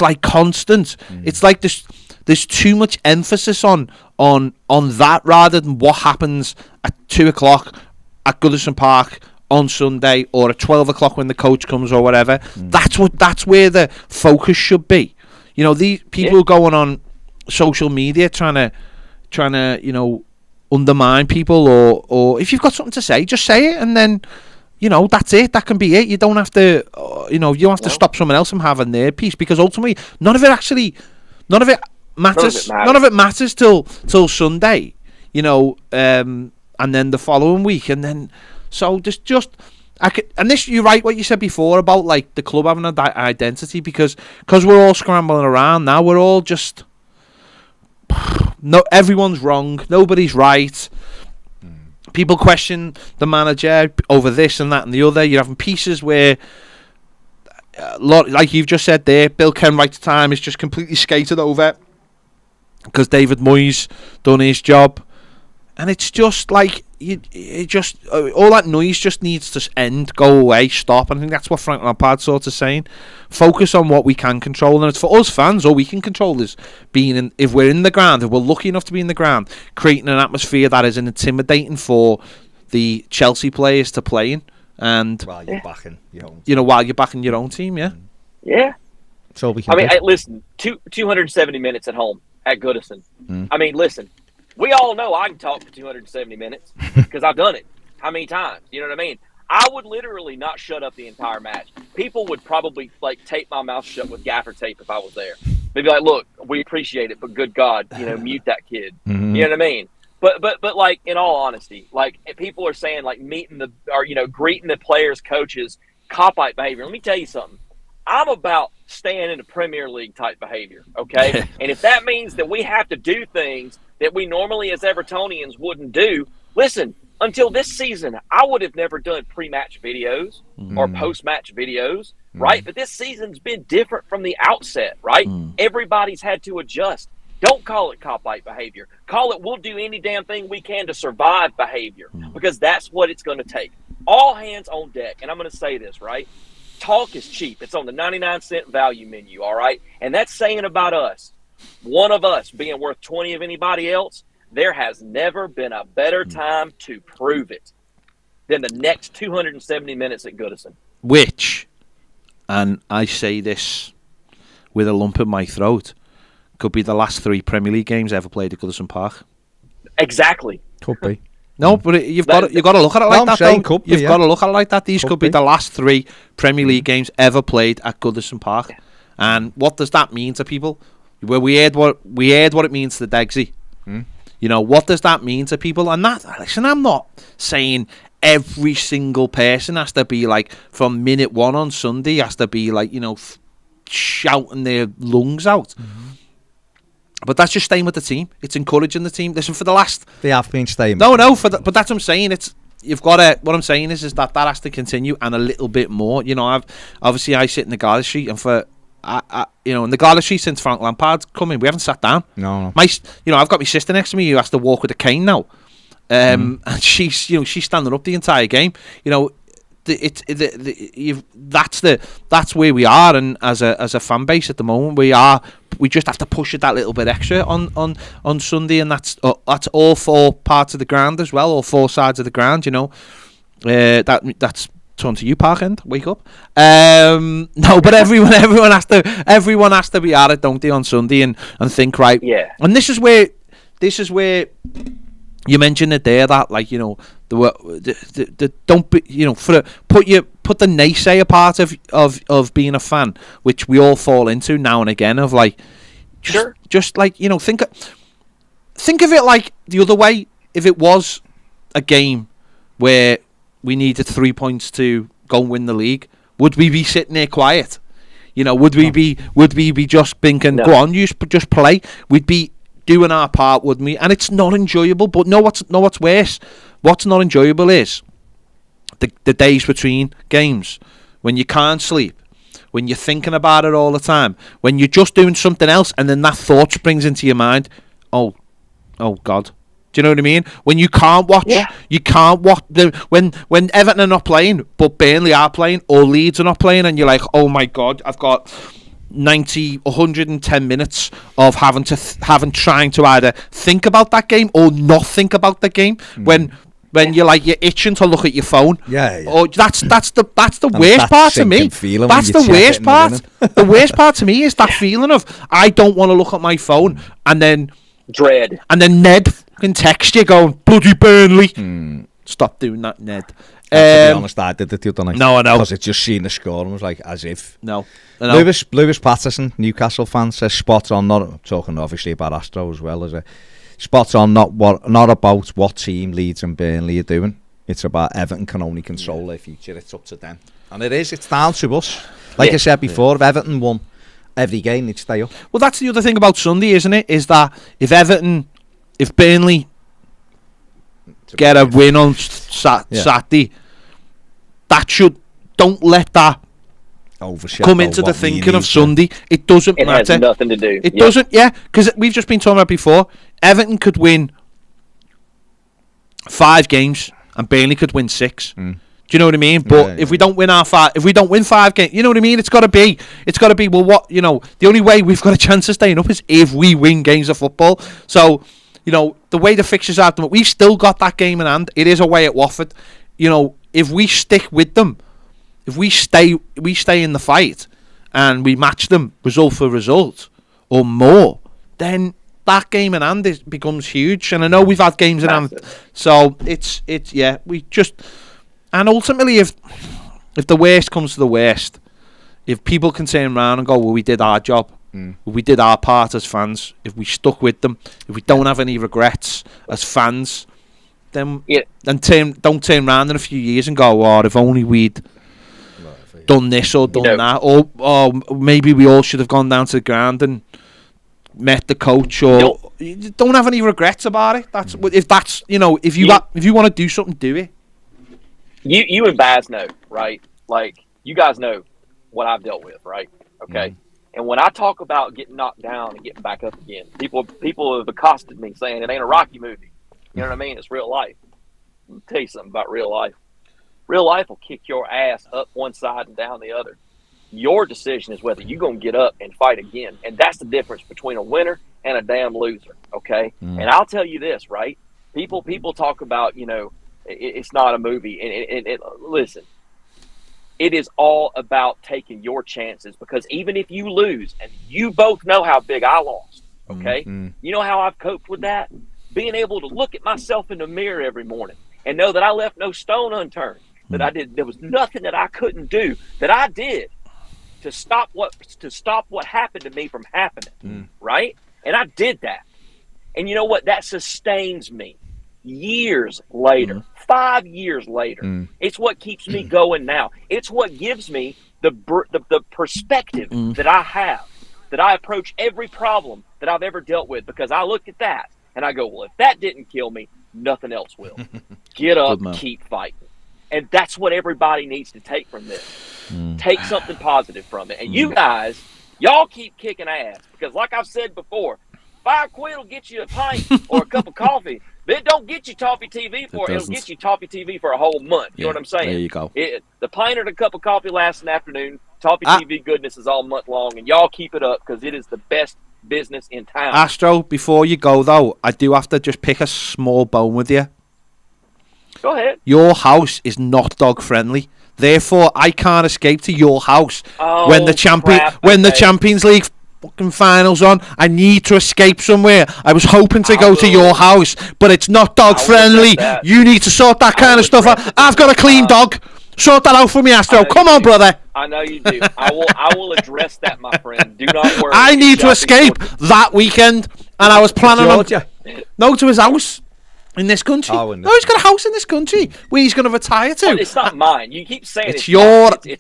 like constant. It's like there's too much emphasis on that rather than what happens at 2:00 at Goodison Park on Sunday, or at 12 o'clock when the coach comes or whatever. That's where the focus should be. These people going on social media trying to undermine people, or if you've got something to say, just say it, and then that's it. That can be it. You don't have to you don't have to stop someone else from having their piece, because ultimately none of it matters. None of it matters till Sunday, and then the following week, and then. So you're right what you said before about like the club having an identity, because we're all scrambling around now. We're all just everyone's wrong, nobody's right. People question the manager over this and that and the other. You're having pieces where, like you've just said there, Bill Kenwright's time is just completely skated over because David Moyes done his job. And it's just like all that noise just needs to end, go away, stop. And I think that's what Frank Lampard's sort of saying. Focus on what we can control, and it's for us fans. All we can control is if we're in the ground, if we're lucky enough to be in the ground, creating an atmosphere that is intimidating for the Chelsea players to play in, and while you're backing your own, while you're backing your own team, yeah. So we can. Listen, 270 minutes at home at Goodison. Listen. We all know I can talk for 270 minutes because I've done it. How many times? You know what I mean? I would literally not shut up the entire match. People would probably tape my mouth shut with gaffer tape if I was there. They'd be like, "Look, we appreciate it, but good God, mute that kid." You know what I mean? But like, in all honesty, like, people are saying like greeting the players, coaches, cop-out behavior. Let me tell you something. I'm about staying in a Premier League type behavior, okay? And if that means that we have to do things that we normally as Evertonians wouldn't do, listen, until this season, I would have never done pre-match videos or post-match videos, right? But this season's been different from the outset, right? Everybody's had to adjust. Don't call it cop-out behavior. Call it, we'll do any damn thing we can to survive behavior, because that's what it's going to take. All hands on deck. And I'm going to say this, right? Talk is cheap. It's on the 99-cent value menu, all right? And that's saying about us, one of us being worth 20 of anybody else. There has never been a better time to prove it than the next 270 minutes at Goodison. Which and I say this with a lump in my throat, could be the last 3 Premier League games ever played at Goodison Park. Exactly. Could be. No, but you've got to look at it like that. Though. You've got to look at it like that. These could be the last 3 Premier League games ever played at Goodison Park. And what does that mean to people? Well, we heard what it means to Degsy. You know, what does that mean to people? And that, listen, I'm not saying every single person has to be like, from minute 1 on Sunday, has to be like, you know, shouting their lungs out. But that's just staying with the team. It's encouraging the team. Listen, for the last... They have been staying. No, but that's what I'm saying. You've got to... What I'm saying is that has to continue, and a little bit more. You know, I sit in the gallery, and for... you know, in the gallery since Frank Lampard's come in, we haven't sat down. No. I've got my sister next to me who has to walk with a cane now. And she's standing up the entire game. You know, that's where we are, and as a fan base at the moment, we just have to push it that little bit extra on Sunday, and that's all 4 parts of the ground as well, all 4 sides of the ground. You know, that's turn to you, Parkend. Wake up. No, but everyone has to be at it, don't they, on Sunday and think right. Yeah. And this is where you mentioned it there, that, like, you know, the don't be, you know, put the naysayer part of being a fan, which we all fall into now and again, of like, just like, you know, think of it like the other way. If it was a game where we needed 3 points to go and win the league, would we be sitting there quiet? You know, would we be just thinking, go on, you just play? We'd be doing our part, wouldn't we? And it's not enjoyable. But what's worse? What's not enjoyable is the days between games, when you can't sleep, when you're thinking about it all the time, when you're just doing something else, and then that thought springs into your mind. Oh God. Do you know what I mean? When you can't watch, when Everton are not playing, but Burnley are playing, or Leeds are not playing, and you're like, oh my God, I've got 110 minutes of having trying to either think about that game or not think about the game. When you're itching to look at your phone. Yeah. Or that's the worst part to me. That's the worst part. The worst part to me is that feeling of, I don't want to look at my phone, and then dread, and then Ned can text you going, bloody Burnley. Stop doing that, Ned. To be honest, I did it the other night. No, I know. Because it's just seen the score and was like, as if. No. Lewis Patterson, Newcastle fan, says spot on. Not talking obviously about Astro as well as a spot on. Not about what team Leeds and Burnley are doing. It's about Everton can only control their future. It's up to them, and it is. It's down to us. Like I said before, if Everton won every game, they'd stay up. Well, that's the other thing about Sunday, isn't it? Is that if Burnley get a win on Saturday, don't let that come into the thinking of Sunday. It doesn't matter. It has nothing to do. It doesn't, because we've just been talking about before, Everton could win 5 games and Burnley could win 6. Do you know what I mean? But if we don't win 5 games, you know what I mean? It's got to be, well, what, you know, the only way we've got a chance of staying up is if we win games of football. So, you know, the way the fixtures are, we've still got that game in hand. It is away at Watford. You know, if we stick with them, if we stay in the fight and we match them result for result or more, then that game in hand becomes huge. And I know we've had games in hand, so it's we just, and ultimately if the worst comes to the worst, if people can turn around and go, well, we did our job, we did our part as fans, if we stuck with them, if we don't have any regrets as fans, then don't turn around in a few years and go, oh, if only we'd done this or done that, or maybe we all should have gone down to the ground and met the coach, or don't have any regrets about it. That's if you want to do something, do it. You and Baz know, right? Like, you guys know what I've dealt with, right? Okay. And when I talk about getting knocked down and getting back up again, people have accosted me saying it ain't a Rocky movie. You know what I mean? It's real life. Let me tell you something about real life. Real life will kick your ass up one side and down the other. Your decision is whether you're going to get up and fight again. And that's the difference between a winner and a damn loser, okay? And I'll tell you this, right? People talk about, you know, it's not a movie. And listen, It is all about taking your chances, because even if you lose, and you both know how big I lost, okay? You know how I've coped with that? Being able to look at myself in the mirror every morning and know that I left no stone unturned, that I did. There was nothing that I couldn't do that I did to stop what happened to me from happening, right? And I did that. And you know what? That sustains me years later, 5 years later. It's what keeps me going now. It's what gives me the perspective that I have, that I approach every problem that I've ever dealt with, because I look at that and I go, well, if that didn't kill me, nothing else will. Get up, keep fighting. And that's what everybody needs to take from this. Take something positive from it. And you guys, y'all keep kicking ass, because like I've said before, $5 will get you a pint or a cup of coffee. But it don't get you Toffee TV for it. It'll get you Toffee TV for a whole month. You know what I'm saying? There you go. The pint or the cup of coffee lasts an afternoon. Toffee TV goodness is all month long. And y'all keep it up, because it is the best business in town. Astro, before you go, though, I do have to just pick a small bone with you. Go ahead. Your house is not dog friendly. Therefore, I can't escape to your house when the Champions League fucking finals on. I need to escape somewhere. I was hoping to go to your house, but it's not dog friendly. You need to sort that kind of stuff out. I've got a clean dog. Sort that out for me, Astro. Come on, brother. I know you do. I will address that, my friend. Do not worry. I need to escape that weekend, and I was planning on to his house. In this country? Oh, no, he's got a house in this country where he's going to retire to. Well, it's not mine. You keep saying it's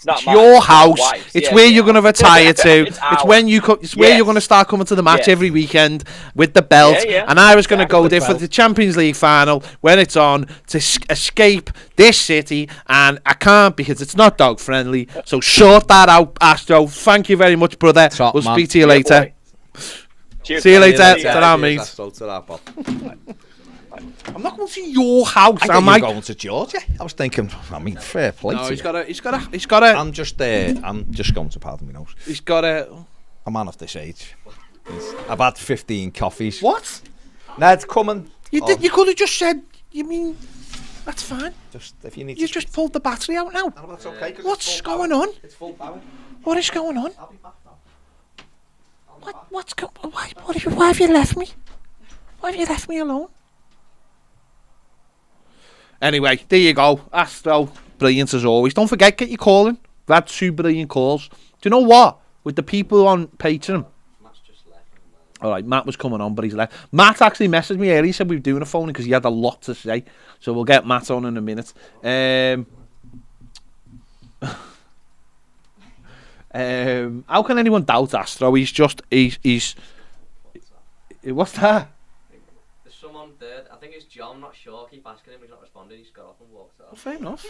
not mine. Your house. It's where you're going to retire to. It's when you it's where you're going to start coming to the match every weekend with the belt. And I was going to go there for the Champions League final when it's on to escape this city, and I can't because it's not dog friendly. So sort that out, Astro. Thank you very much, brother. We'll speak to you later. Cheers. See you later. Ta-ra, mate. I'm not going to your house. I'm going to Georgia. I was thinking, fair play. No, to he's you. got a. I'm just going to pardon me nose. He's got a. A man of this age. I've had 15 coffees. What? No, it's coming. You could have just said. You mean? That's fine. Just if you need. You just pulled the battery out now. No, that's okay. What's going on? It's full power. What is going on? I'll be back now. What's going? Why have you left me? Why have you left me alone? Anyway, there you go. Astro, brilliant as always. Don't forget, get your calling. We've had 2 brilliant calls. Do you know what? With the people on Patreon. Matt's just left. Alright, Matt was coming on, but he's left. Matt actually messaged me earlier. He said we were doing a phone because he had a lot to say. So we'll get Matt on in a minute. How can anyone doubt Astro? He's what's that? There's someone there. I think it's John. I'm not sure. I keep asking him. He's not responding. He's got off and walked off. Well, fair enough.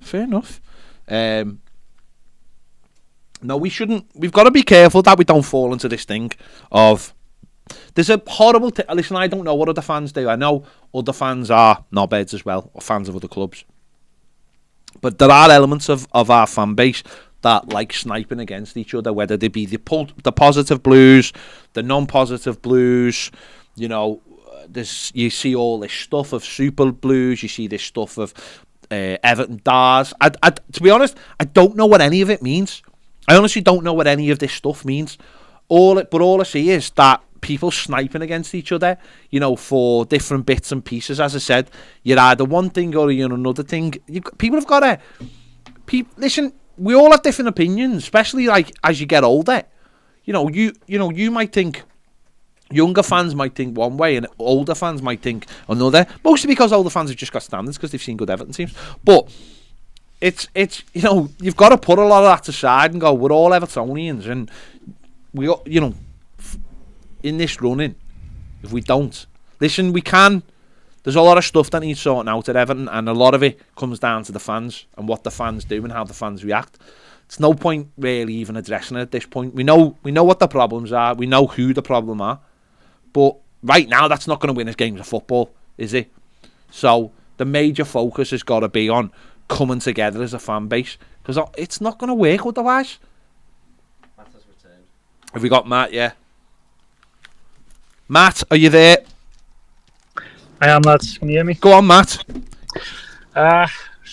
Fair enough. No, we shouldn't. We've got to be careful that we don't fall into this thing of. There's a horrible. Listen, I don't know what other fans do. I know other fans are knobheads as well, or fans of other clubs. But there are elements of our fan base that like sniping against each other, whether they be the positive blues, the non-positive blues. You know, you see all this stuff of super blues. You see this stuff of Everton Dars. To be honest, I don't know what any of it means. I honestly don't know what any of this stuff means. All I see is that people sniping against each other, you know, for different bits and pieces. As I said, you're either one thing or you're another thing. People have got to... Listen, we all have different opinions, especially like as you get older. You know, you might think... Younger fans might think one way and older fans might think another. Mostly because older fans have just got standards because they've seen good Everton teams. But it's you know, you've got to put a lot of that aside and go, we're all Evertonians, and we, you know, in this running, if we don't listen, we can. There's a lot of stuff that needs sorting out at Everton, and a lot of it comes down to the fans and what the fans do and how the fans react. It's no point really even addressing it at this point. We know what the problems are. We know who the problem are. But right now, that's not going to win us games of football, is it? So the major focus has got to be on coming together as a fan base, because it's not going to work otherwise. Matt has returned. Have we got Matt? Yeah. Matt, are you there? I am, lads. Can you hear me? Go on, Matt.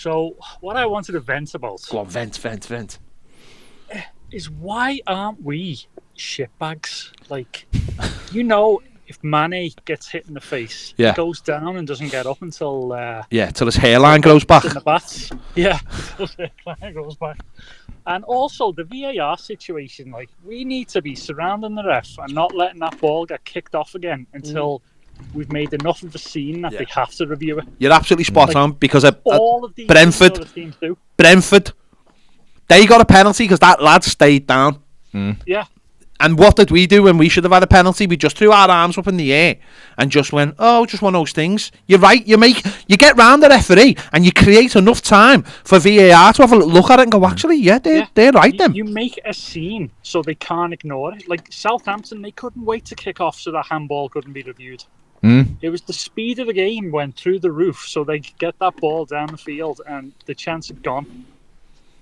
So, what I wanted to vent about Go on, vent. is why aren't we shitbags? Like, you know, if Mane gets hit in the face, Yeah. he goes down and doesn't get up until Till his hairline grows back. in the bats. Yeah, until his hairline grows back. And also the VAR situation, like, we need to be surrounding the ref and not letting that ball get kicked off again until we've made enough of a scene that they have to review it. You're absolutely spot on, because All of these Brentford, sort of teams do. they got a penalty because that lad stayed down. Yeah. And what did we do when we should have had a penalty? We just threw our arms up in the air and just went, oh, just one of those things. You're right. You get round the referee and you create enough time for VAR to have a look at it and go, actually, they're right then. You make a scene so they can't ignore it. Like Southampton, they couldn't wait to kick off so that handball couldn't be reviewed. It was the speed of the game went through the roof so they could get that ball down the field and the chance had gone.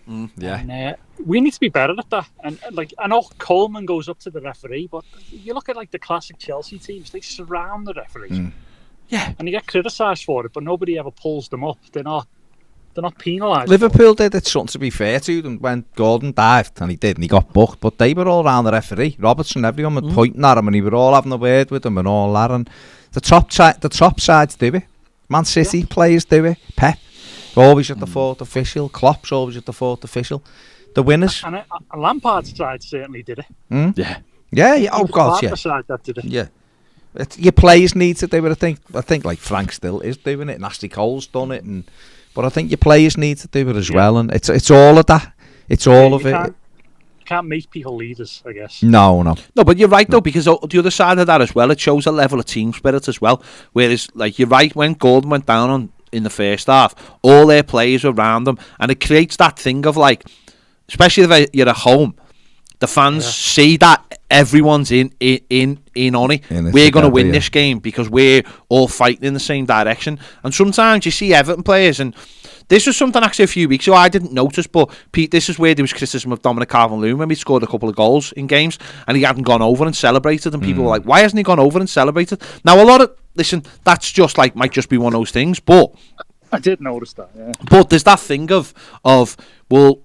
And, we need to be better at that. And like, I know Coleman goes up to the referee, but you look at like the classic Chelsea teams; they surround the referee. Yeah, and they get criticised for it, but nobody ever pulls them up. They're not penalised. Liverpool did it, something to be fair to them, when Gordon dived, and he did, and he got booked. But they were all around the referee. Robertson, everyone were pointing at him, and he were all having a word with him and all that. And the top sides do it. Man City players do it. Pep. Always at the fourth official. Klopp's always at the fourth official. The winners. And Lampard's side certainly did it. Yeah. Oh God, yeah. Side that did it. Yeah. Your players need to do it. I think like Frank still is doing it. Nasty Cole's done it, but I think your players need to do it as well. And it's all of that. It's all of it. You can't make people leaders, I guess. No. But you're right though, because the other side of that as well, it shows a level of team spirit as well. Whereas, like, you're right, when Gordon went down in the first half, all their players were around them, and it creates that thing of, like, especially if you're at home, the fans see that everyone's in on it. We're going to win this game because we're all fighting in the same direction. And sometimes you see Everton players, and this was something actually a few weeks ago I didn't notice, but Pete, this is where there was criticism of Dominic Calvert-Lewin when he scored a couple of goals in games and he hadn't gone over and celebrated, and people were like, why hasn't he gone over and celebrated? Now listen, that's just like, might just be one of those things, but I did notice that, yeah. But there's that thing of well,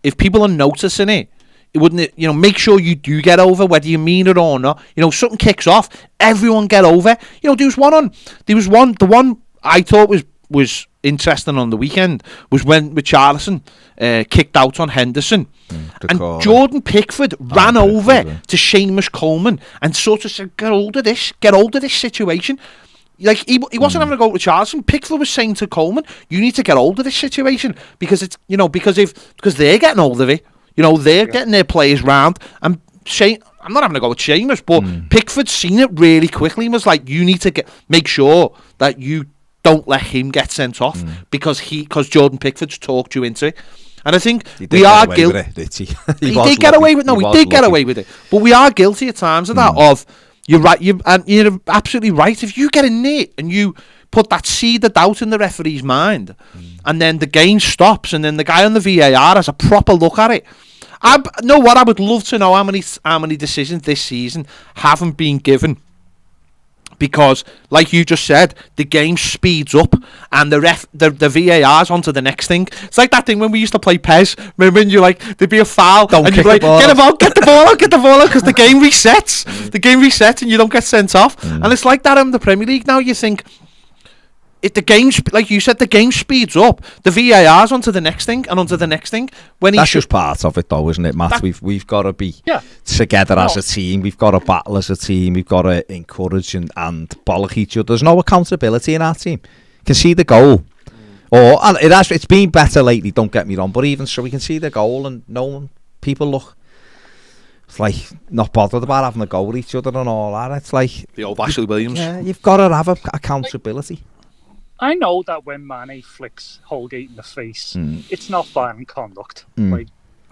if people are noticing it wouldn't, make sure you do get over, whether you mean it or not. Something kicks off, everyone get over. The one I thought was interesting on the weekend was when Richarlison kicked out on Henderson, and Jordan Pickford ran over to Seamus Coleman and sort of said, get hold of this situation. Like, he wasn't having a go at Richarlison. Pickford was saying to Coleman, you need to get hold of this situation, because it's, because they're getting hold of it. They're getting their players round. And I'm not having a go at Seamus, but Pickford's seen it really quickly and was like, you need to make sure that you don't let him get sent off, because Jordan Pickford's talked you into it. And I think we are guilty. He did get away with it. But we are guilty at times of that. You're right, you're absolutely right. If you get in there and you put that seed of doubt in the referee's mind, and then the game stops, and then the guy on the VAR has a proper look at it. I would love to know how many decisions this season haven't been given because, like you just said, the game speeds up and the VAR's onto the next thing. It's like that thing when we used to play PES. Remember when there'd be a foul and you'd be like, get the ball out, because the game resets. The game resets and you don't get sent off. And it's like that in the Premier League now. You think, the game, like you said, the game speeds up. The VAR's onto the next thing and onto the next thing. That's just part of it, though, isn't it, Matt? We've got to be together as a team. We've got to battle as a team. We've got to encourage and bollock each other. There's no accountability in our team. You can see the goal, and it's been better lately. Don't get me wrong, but even so, we can see the goal, and people look. It's like not bothered about having a go with each other and all that. It's like the old Ashley Williams. Yeah, you've got to have accountability. I know that when Mane flicks Holgate in the face, it's not violent conduct. Like,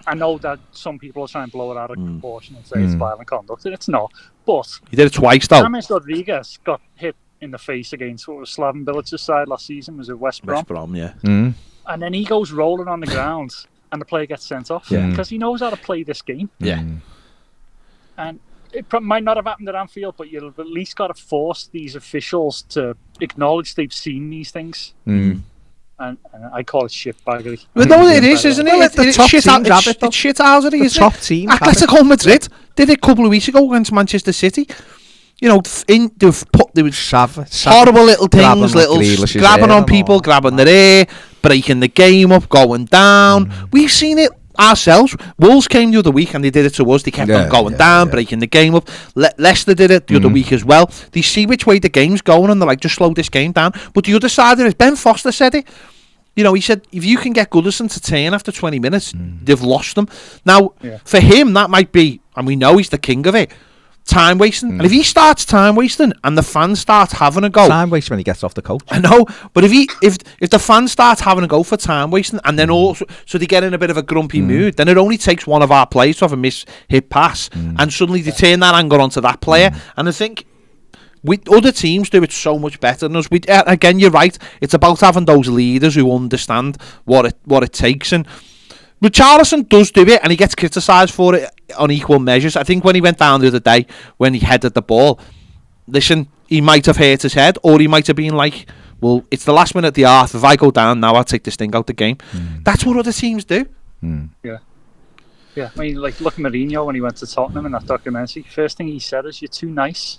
I know that some people are trying to blow it out of proportion and say it's violent conduct, and it's not. But he did it twice, though. James Rodriguez got hit in the face against Slaven Bilic's side last season. Was it West Brom? West Brom, yeah. And then he goes rolling on the ground, and the player gets sent off because he knows how to play this game. Yeah. And it might not have happened at Anfield, but you've at least got to force these officials to acknowledge they've seen these things. and I call it shitbaggery. Well, no, it is, isn't it? The It's top shit teams have it, though. It's shit housery, The isn't top it? teams have it. Atletico Madrid did it a couple of weeks ago against Manchester City. You know, there was horrible little things, grabbing on people, grabbing their hair, breaking the game up, going down. We've seen it ourselves. Wolves came the other week and they did it to us. They kept on going down, breaking the game up. Leicester did it the other week as well. They see which way the game's going and they're like, just slow this game down. But the other side of it, Ben Foster said it. You know, he said, if you can get Goodison to turn after 20 minutes, they've lost them. Now, for him, that might be, and we know he's the king of it, time wasting. And if he starts time wasting and the fans start having a go, time wasting when he gets off the coach. I know, but if the fans start having a go for time wasting and then also so they get in a bit of a grumpy mood, then it only takes one of our players to have a hit pass and suddenly they turn that anger onto that player. And I think other teams do it so much better than us. Again, you're right. It's about having those leaders who understand what it takes. And Richarlison does do it, and he gets criticised for it on equal measures. I think when he went down the other day, when he headed the ball, listen, he might have hurt his head, or he might have been like, well, it's the last minute of the half. If I go down now, I'll take this thing out the game. That's what other teams do. Yeah. I mean, like, look at Mourinho when he went to Tottenham in that documentary. First thing he said is, you're too nice.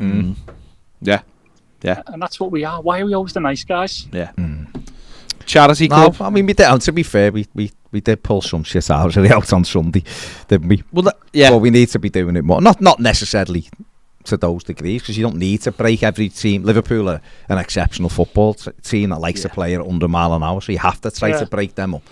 Yeah. And that's what we are. Why are we always the nice guys? Yeah. Charity club. I mean, to be fair, we did pull some shit out on Sunday, didn't we? Well, but we need to be doing it more. Not necessarily to those degrees, because you don't need to break every team. Liverpool are an exceptional football team that likes to play at under a mile an hour, so you have to try to break them up.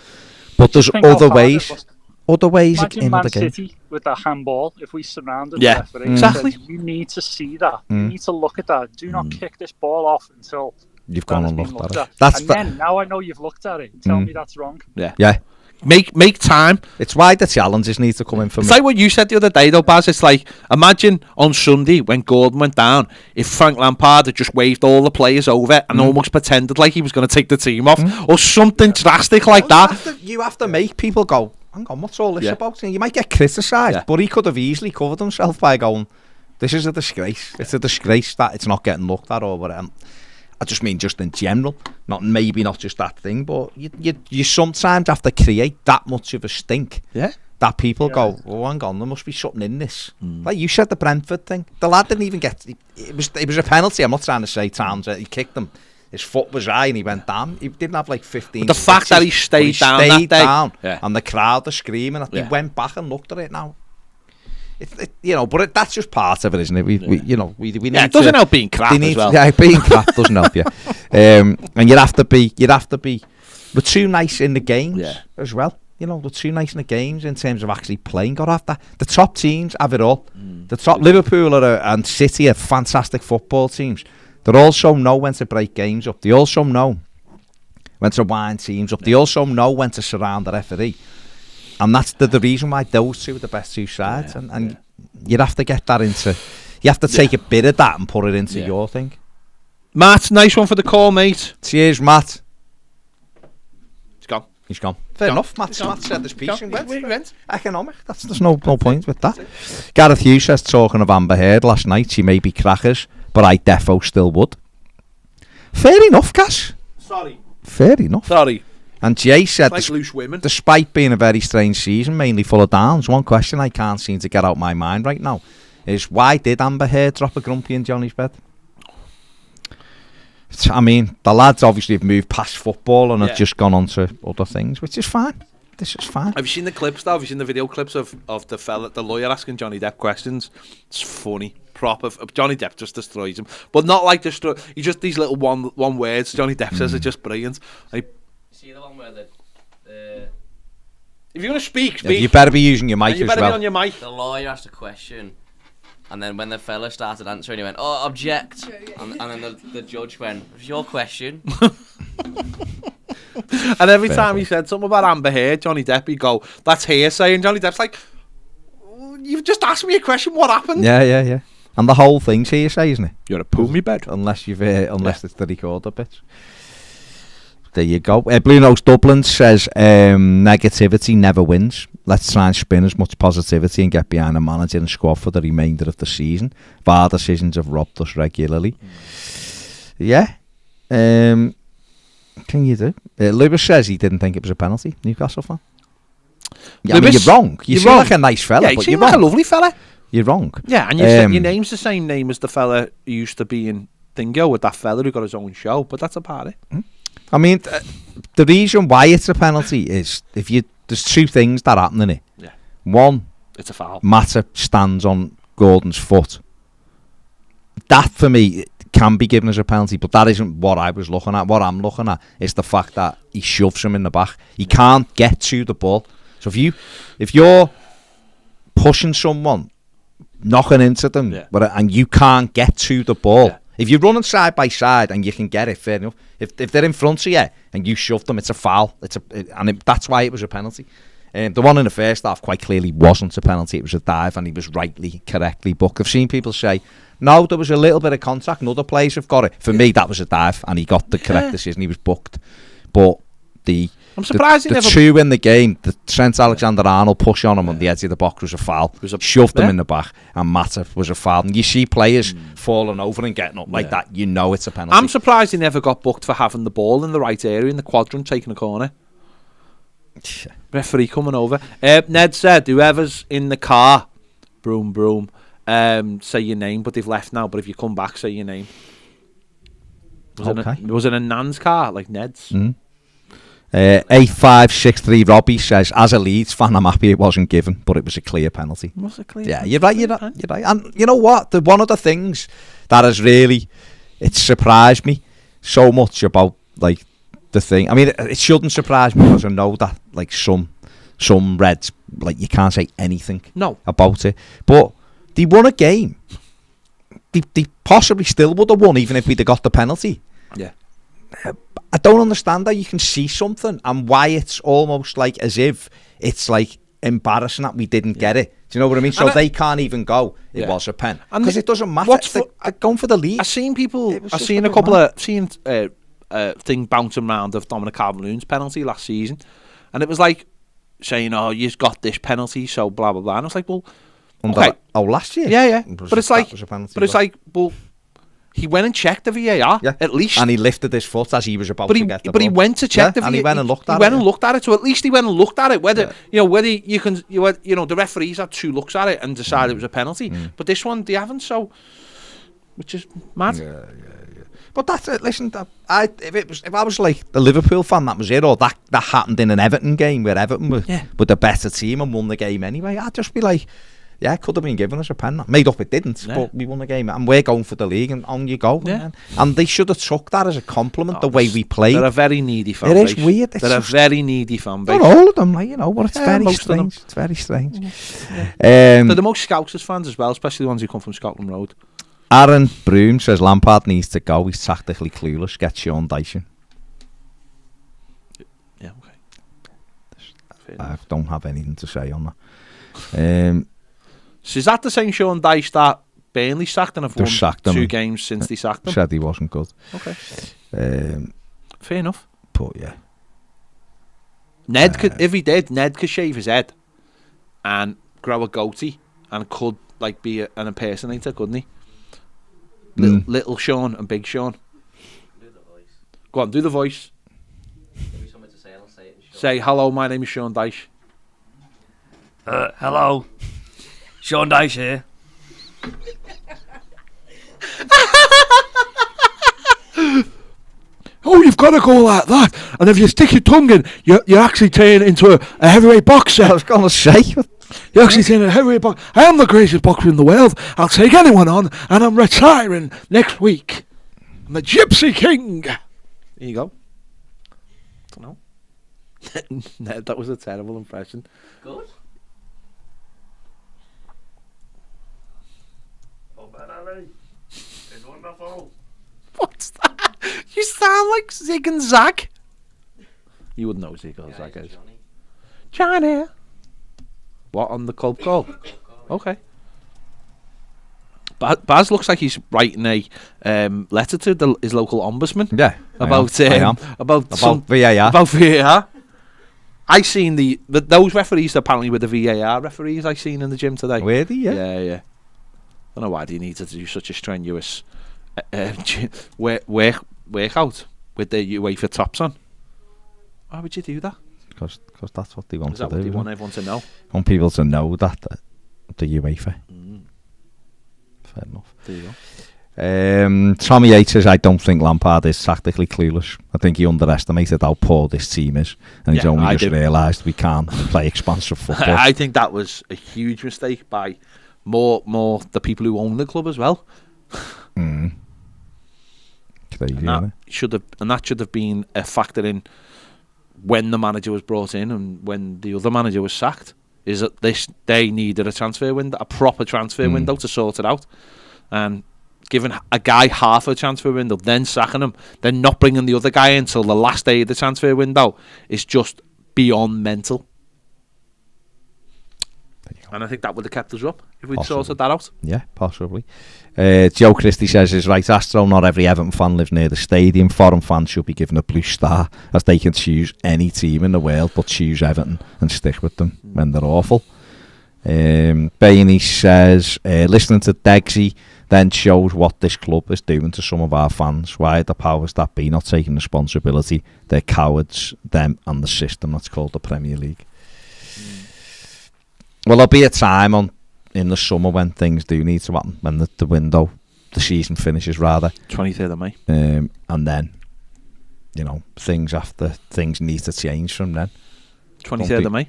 But there's other ways. Imagine in Man the game. City with that handball. If we surrounded Yeah, the referee, exactly. said, you need to see that. You need to look at that. Do not kick this ball off until You've gone and it's been looked at it. Then now I know you've looked at it. Tell me that's wrong. Yeah. Make time. It's why the challenges need to come in for It's me. like what you said the other day, though, Baz. It's like, imagine on Sunday when Gordon went down, if Frank Lampard had just waved all the players over and almost pretended like he was going to take the team off, or something drastic like that. You have to make people go, hang on, what's all this about? And you might get criticised, but he could have easily covered himself by going, this is a disgrace. It's a disgrace that it's not getting looked at over it. I just mean just in general, not just that thing, but you sometimes have to create that much of a stink that people go, oh, hang on, there must be something in this. Like you said, the Brentford thing, the lad didn't even get it was a penalty. I'm not trying to say Towns, he kicked him, his foot was high and he went down. He didn't have like 15 but the fact that he stayed down that day, and the crowd are screaming, he went back and looked at it now. But that's just part of it, isn't it? We need it doesn't help being crap as well. Yeah, being crap doesn't help you. And you'd have to be. We're too nice in the games as well. We're too nice in the games in terms of actually playing. Got to have that. The top teams have it all. The top Liverpool and City are fantastic football teams. They also know when to break games up. They also know when to wind teams up. They also know when to surround the referee. And that's the reason why those two are the best two sides. And you'd have to get that into... You have to take a bit of that and put it into your thing. Matt, nice one for the call, mate. Cheers, Matt. He's gone. Fair enough. Matt said this piece and went. Economic. There's no point with that. Gareth Hughes says, talking of Amber Heard last night, she may be crackers, but I defo still would. Fair enough, Cass. Sorry. Fair enough. Sorry. And Jay said, like loose women. Despite being a very strange season, mainly full of downs, one question I can't seem to get out my mind right now is, why did Amber Heard drop a grumpy in Johnny's bed? I mean, the lads obviously have moved past football and have just gone on to other things, which is fine. This is fine. Have you seen the clips, though? Have you seen the video clips of the lawyer asking Johnny Depp questions? It's funny. Proper. Johnny Depp just destroys him. But not like destroy. He just, these little one words Johnny Depp says are just brilliant. See the one where if you're going to speak. You better be using your mic as well. You better be on your mic. The lawyer asked a question, and then when the fella started answering, he went, "Oh, object," and then the judge went, "It was your question." And every time he said something about Amber Heard, Johnny Depp, he'd go, "That's hearsay," and Johnny Depp's like, "You've just asked me a question. What happened?" Yeah. And the whole thing's hearsay, isn't it? You're a poo me bed, unless it's the recorder bit. There you go. Blue Nose Dublin says, negativity never wins. Let's try and spin as much positivity and get behind the manager and squad for the remainder of the season. VAR decisions have robbed us regularly. Yeah. can you do? Lewis says he didn't think it was a penalty. Newcastle fan. Yeah, I mean, Lewis, you're wrong. You seem wrong. like a nice fella, Yeah, but you you're seem like wrong. a lovely fella. You're wrong. Yeah, and your name's the same name as the fella who used to be in Dingo with that fella who got his own show, but that's about it. I mean, the reason why it's a penalty is there's two things that happen in it. Yeah. One, It's a foul. Mata stands on Gordon's foot. That for me can be given as a penalty, but that isn't what I was looking at. What I'm looking at is the fact that he shoves him in the back. He can't get to the ball. So if you're pushing someone, knocking into them, and you can't get to the ball, if you're running side by side and you can get it, fair enough. If they're in front of you and you shove them, it's a foul. That's why it was a penalty. The one in the first half quite clearly wasn't a penalty. It was a dive, and he was correctly booked. I've seen people say, no, there was a little bit of contact, and other players have got it. For me, that was a dive, and he got the correct decision. He was booked. But I'm surprised the two in the game, the Trent Alexander-Arnold push on him on the edge of the box was a foul. Shoved him in the back, and Mata was a foul. And you see players falling over and getting up like that, you know it's a penalty. I'm surprised he never got booked for having the ball in the right area in the quadrant, taking a corner. Referee coming over. Ned said, whoever's in the car, broom, broom, say your name, but they've left now, but if you come back, say your name. Was it a Nan's car, like Ned's? 8563 Robbie says, as a Leeds fan, I'm happy it wasn't given, but it was a clear penalty. Was it clear? Yeah, you're right. And you know what? One of the things that has really, it surprised me so much about, like, the thing. I mean, it shouldn't surprise me because I know that, like, some Reds, like, you can't say anything about it. But they won a game. They possibly still would have won even if we'd have got the penalty. Yeah. I don't understand how you can see something and why it's almost like as if it's like embarrassing that we didn't get it. Do you know what I mean? So they can't even go, it was a pen. Because it doesn't matter. They're going for the lead. I've seen a couple of thing bouncing around of Dominic Calvert-Lewin's penalty last season, and it was like saying, "Oh, you've got this penalty, so blah blah blah." And I was like, "Well, okay, last year, yeah, but it's like, well, he went and checked the VAR at least, and he lifted his foot as he was about to get the ball. But he went to check the VAR, and he went and looked at it. He went and looked at it, so at least he went and looked at it. Whether you can, the referees had two looks at it and decided it was a penalty, but this one they haven't. So, which is mad. Yeah. But that's it. Listen, if I was like a Liverpool fan, that was it, or that happened in an Everton game where Everton were the better team and won the game anyway, I'd just be like, yeah, it could have been given us a pen. Made up it didn't, but we won the game, and we're going for the league, and on you go. Yeah. And they should have took that as a compliment, the way we played. They're a very needy fan base. It is weird. They're a very needy fan base. Not all of them, like, but it's very strange. It's very strange. They're the most Scousers fans as well, especially the ones who come from Scotland Road. Aaron Broom says Lampard needs to go. He's tactically clueless. Get Sean Dyson. Yeah, okay. I don't have anything to say on that. So is that the same Sean Dyche that Burnley sacked and have won sacked him. 2 games since they sacked him? Said he wasn't good. Okay. Fair enough. But yeah. Ned could, if he did, Ned could shave his head and grow a goatee and could like be an impersonator, couldn't he? Little Sean and Big Sean. Do the voice. Go on, do the voice. Give me something to say and I'll say it in Sean. Say, hello, my name is Sean Dyche. Hello. Sean Dyche here. Oh, you've got to go like that. And if you stick your tongue in, you're actually turning into a heavyweight boxer. I was going to say. You're actually turning a heavyweight boxer. I am the greatest boxer in the world. I'll take anyone on, and I'm retiring next week. I'm the Gypsy King. There you go. I don't know. Ned, that was a terrible impression. Good. It's wonderful. What's that? You sound like Zig and Zag. You wouldn't know who Zig or Zag is. Johnny. What, on the club call? Okay. Baz looks like he's writing a letter to his local ombudsman. Yeah. About VAR. About VAR. I seen those referees apparently were the VAR referees I seen in the gym today. Were they? Yeah. Don't know why do you need to do such a strenuous workout. with their UEFA tops on. Why would you do that? Because that's what they want Is that to do. what they want everyone to know? Want people to know that the UEFA. Fair enough. There you go. Tommy Yates says, I don't think Lampard is tactically clueless. I think he underestimated how poor this team is, and he's only just realised we can't play expansive football. I think that was a huge mistake by more the people who own the club as well. Crazy, that should have been a factor in when the manager was brought in and when the other manager was sacked. Is that they needed a transfer window, a proper transfer window to sort it out, and giving a guy half a transfer window, then sacking him, then not bringing the other guy in until the last day of the transfer window is just beyond mental. And I think that would have kept us up if we'd sorted that out. Yeah, possibly. Joe Christie says is right, Astro, not every Everton fan lives near the stadium. Foreign fans should be given a blue star, as they can choose any team in the world but choose Everton and stick with them when they're awful. Bainey says, listening to Degsy then shows what this club is doing to some of our fans. Why are the powers that be not taking responsibility? They're cowards, them and the system that's called the Premier League. Well, there'll be a time in the summer when things do need to happen, when the season finishes rather. 23rd of May. And then, things need to change from then. 23rd of May.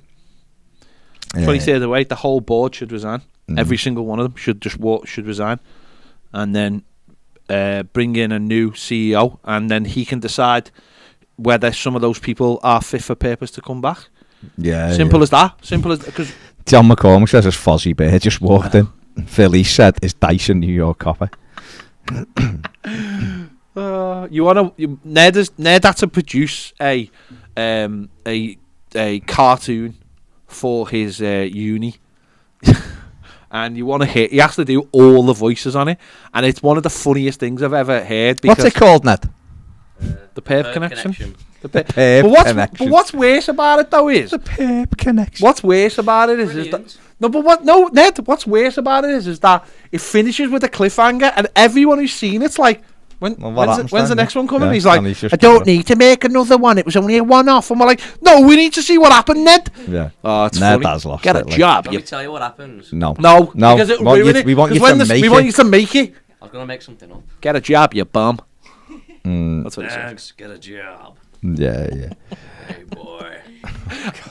23rd of May, the whole board should resign. Every single one of them should resign. And then bring in a new CEO, and then he can decide whether some of those people are fit for purpose to come back. Yeah. Simple as that. Simple as because John McCormick says his Fozzie Bear just walked in. Philly said his Dyson New York copy. Ned had to produce a cartoon for his uni. And you has to do all the voices on it, and it's one of the funniest things I've ever heard. What's it called, Ned? The Perp Connection. The Perp Connection. But what's worse about it though is the Perp Connection. What's worse about it is that Ned. What's worse about it is that it finishes with a cliffhanger, and everyone who's seen it's like, when's the next one coming? He's like, I don't need to make another one. It was only a one-off. And we're like, no, we need to see what happened, Ned. Yeah. Oh, it's Ned funny. has lost Get it. a job. Let me tell you what happens. No. Because it'll ruin it. We want you to make it. I was going to make something up. Get a job, you bum. That's what it says. Get a job. Yeah. Hey, boy.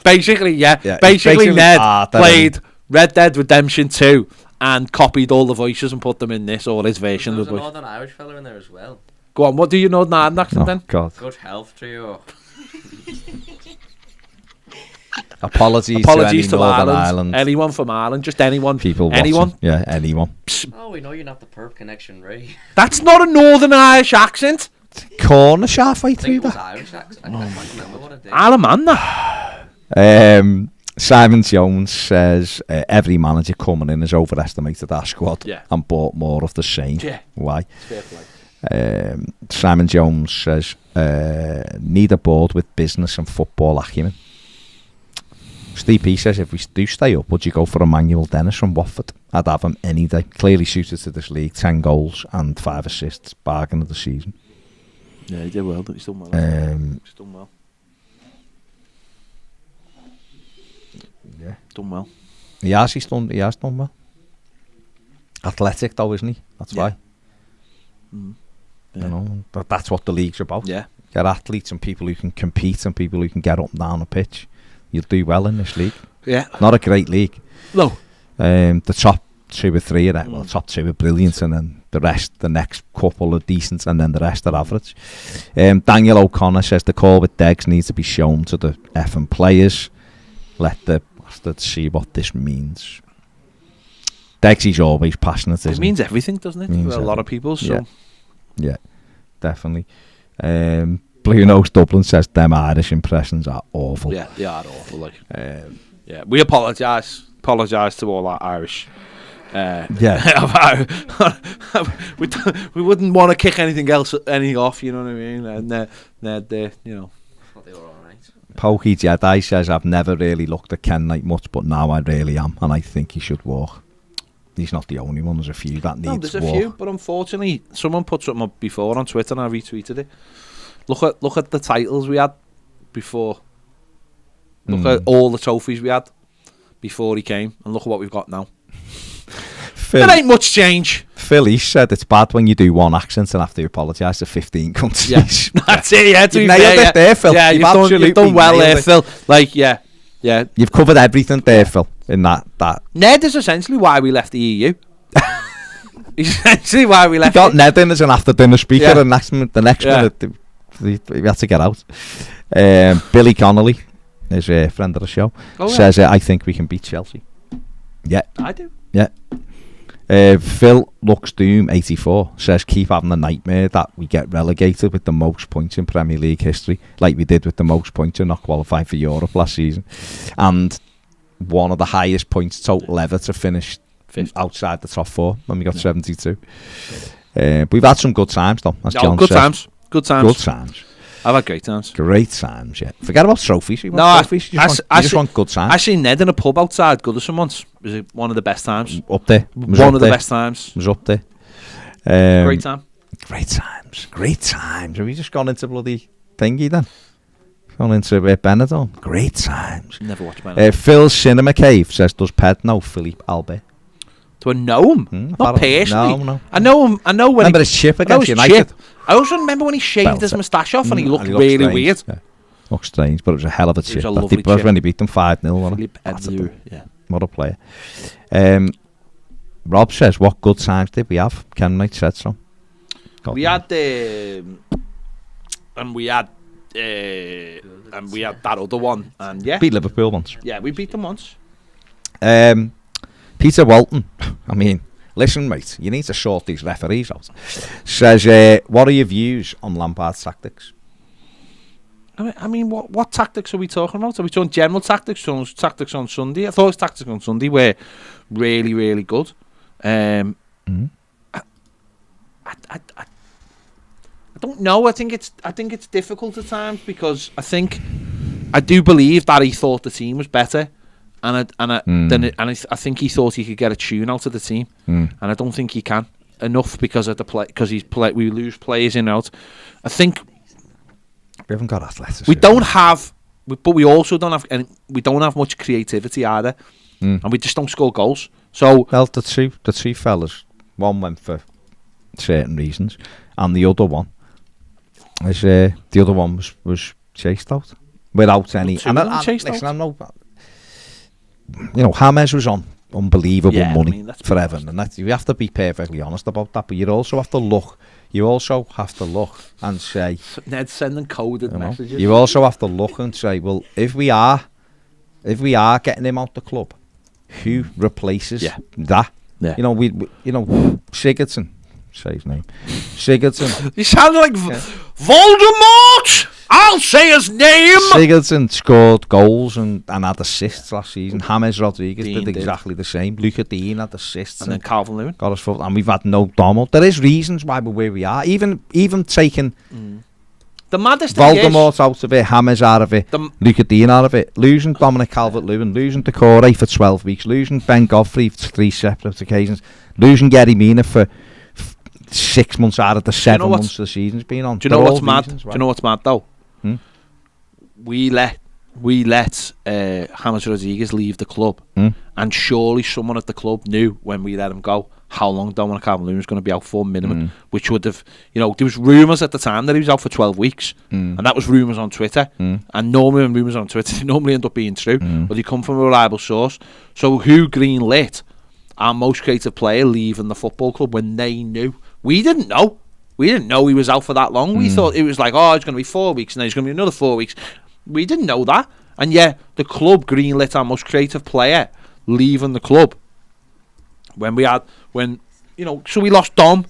Basically, Ned played Red Dead Redemption 2 and copied all the voices and put them in this, or his version of the voice. There's a Northern Irish fella in there as well. Go on, what do you know Northern accent then? God. Good health to you. Apologies to any Northern Ireland. Anyone from Ireland, just anyone. People anyone. Watching. Yeah, anyone. Oh, we know you're not the Perp Connection, Ray. That's not a Northern Irish accent. Cornish halfway through that. Irish accent. I can't remember what it is. Alamanda. Simon Jones says every manager coming in has overestimated our squad and bought more of the same. Yeah. Why? Simon Jones says need a board with business and football acumen. Steve P says, if we do stay up, would you go for Emmanuel Dennis from Watford? I'd have him any day. Clearly suited to this league. 10 goals and 5 assists. Bargain of the season. Yeah, he did well. He's done well. He's done well. Yeah. Done well. He has done well. Athletic though, isn't he? That's why. Yeah. That's what the league's about. Yeah. Get athletes and people who can compete and people who can get up and down the pitch. You'll do well in this league. Yeah. Not a great league. No. The top 2 or 3 of them, top 2 are brilliant, and then the rest, the next couple are decent, and then the rest are average. Daniel O'Connor says the call with Degs needs to be shown to the effing players. Let the bastards see what this means. Degs is always passionate, It means everything, doesn't it? For a lot of people, so. Yeah, definitely. Blue Nose Dublin says them Irish impressions are awful. Yeah, they are awful. We apologise to all our Irish. We wouldn't want to kick anything off. You know what I mean? And they were all right. Pokey Jedi says I've never really looked at Ken Knight much, but now I really am, and I think he should walk. He's not the only one. There's a few that need to walk. There's a few, but unfortunately, someone put something up before on Twitter, and I retweeted it. Look at the titles we had before. Look at all the trophies we had before he came, and look at what we've got now. There ain't much change. Phil East said it's bad when you do one accent and have to apologise to 15 countries. Yeah, that's it. Yeah, you've nailed it there, Phil. Yeah, you've done well there, Phil. Like, yeah. You've covered everything there, Phil. In that. Ned is essentially why we left the EU. Essentially why we left. You got Ned in as an after-dinner speaker, and the next minute we had to get out. Billy Connolly is a friend of the show. Says, I think we can beat Chelsea. Yeah, I do. Yeah. Phil Lux Doom 84 says keep having the nightmare that we get relegated with the most points in Premier League history, like we did with the most points and not qualifying for Europe last season, and one of the highest points total ever to finish outside the top 4 when we got 72. But we've had some good times though, as John said. Good times. I've had great times. Great times, yeah. Forget about trophies. Trophies. You just want good times. I seen Ned in a pub outside Goodison once. It was one of the best times. Up there. One of the best times. It was up there. Great time. Great times. Have we just gone into bloody thingy then? Gone into Benidorm. Great times. Never watched Benidorm. Phil's Cinema Cave says, does Ped know Philippe Albert? Do I know him? Not personally. No. I know him. Remember his chip against United? I also remember when he shaved his moustache off and he looked really strange. weird. Yeah. Looked strange, but it was a hell of a chip. It was a lovely chip. chip. When he beat them 5-0. Mathew, What a player. Rob says, what good times did we have? Ken Knight said so. We had that other one, and beat Liverpool once. Yeah, we beat them once. Peter Walton, I mean, listen, mate, you need to sort these referees out. Says, what are your views on Lampard's tactics? I mean, what tactics are we talking about? Are we talking general tactics? Tactics on Sunday? I thought his tactics on Sunday were really, really good. I don't know. I think it's difficult at times because I do believe that he thought the team was better. I think he thought he could get a tune out of the team, and I don't think he can enough because of we lose players in and out. I think we haven't got athleticism. We don't have, but we also don't have, and we don't have much creativity either, and we just don't score goals. So the two fellas, one went for certain reasons, and the other one was chased out without any. I'm no. James was on unbelievable money for Everton, and you have to be perfectly honest about that. But you also have to look. You also have to look and say, Ned's sending coded messages. You also have to look and say, well, if we are getting him out the club, who replaces that? Yeah. Sigurdsson. Say his name. Sigurdsson. He sounded like Voldemort. I'll say his name. Sigurdsson scored goals and had assists last season. James Rodriguez did exactly the same. Luca Dean had assists. And then Calvert-Lewin got us foot. And we've had no Donald. There is reasons why we're where we are. Even taking the maddest Voldemort out of it, James out of it, Luca Dean out of it, losing Dominic Calvert-Lewin, losing Decore for 12 weeks, losing Ben Godfrey for 3 separate occasions, losing Gary Mina for 6 months out of the 7 months the season's been on. Do you know what's mad? Do you know what's mad though? We let James Rodriguez leave the club, and surely someone at the club knew when we let him go how long Dominic Calvert-Lewin was going to be out for minimum, which would have, there was rumours at the time that he was out for 12 weeks, and that was rumours on Twitter, and normally when rumours on Twitter they normally end up being true, but they come from a reliable source. So who greenlit our most creative player leaving the football club when they knew? We didn't know. We didn't know he was out for that long. We thought it was like, it's going to be 4 weeks, and then it's going to be another 4 weeks. We didn't know that. And yeah, the club greenlit our most creative player leaving the club. So we lost Dom,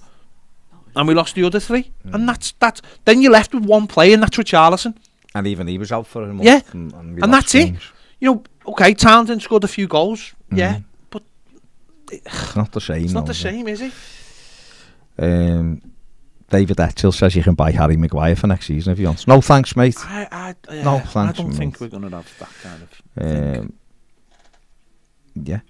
and we lost the other 3. And that's. Then you're left with one player, and that's Richarlison. And even he was out for a month. Yeah, and that's games. It. Townsend scored a few goals. Yeah, but it's not the same. It's not the same, is it? David Etchell says you can buy Harry Maguire for next season if you want. No thanks, mate. No thanks. I don't think we're going to have that kind of thing. Yeah.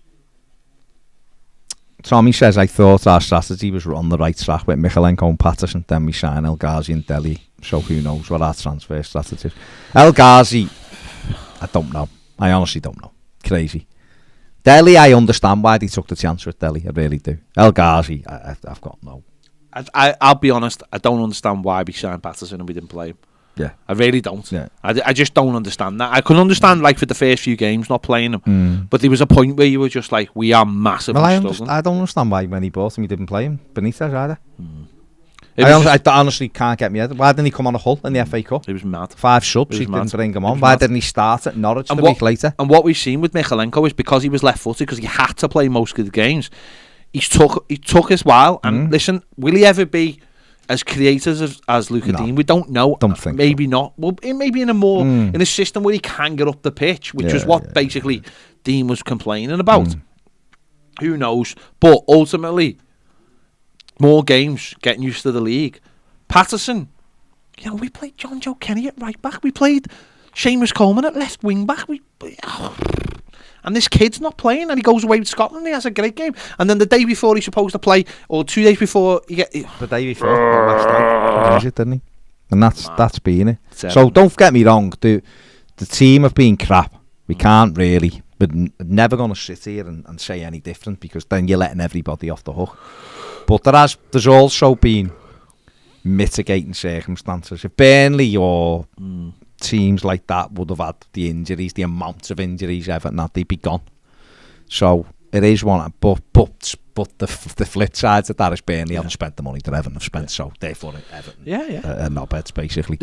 Tommy says, I thought our strategy was on the right track with Mikalenko and Patterson. Then we sign El Ghazi and Delhi. So who knows what our transfer strategy is. El Ghazi, I don't know. I honestly don't know. Crazy. Delhi, I understand why they took the chance with Delhi. I really do. El Ghazi, I've got no. I'll be honest, I don't understand why we signed Patterson and we didn't play him. Yeah. I really don't. Yeah. I just don't understand that. I could understand, like, for the first few games not playing him, but there was a point where you were just like, we are massively struggling. I don't understand why when he bought him, he didn't play him. Benitez either. I honestly can't get me head. Why didn't he come on a hull in the FA Cup? It was mad. 5 subs, he didn't bring him on. Why didn't he start at Norwich the week later? And what we've seen with Michalenko is because he was left-footed, because he had to play most of the games, he took his while. And listen, will he ever be as creative as Luca Dean? We don't know. Don't think maybe so. not. Well, maybe in a system where he can get up the pitch, which is what basically Dean was complaining about. Who knows? But ultimately, more games, getting used to the league. Patterson, we played John Joe Kenny at right back. We played Seamus Coleman at left wing back. And this kid's not playing, and he goes away with Scotland. And he has a great game, and then the day before he's supposed to play, or 2 days before, the day before, didn't he? And that's been it. So don't get me wrong, the team have been crap. We can't really, but never going to sit here and say any different, because then you're letting everybody off the hook. But there's also been mitigating circumstances. If Burnley or teams like that would have had the injuries, the amounts of injuries Everton had, they'd be gone. So it is one, but the flip side of that is Burnley haven't spent the money that Everton have spent, so therefore Everton are not bets basically.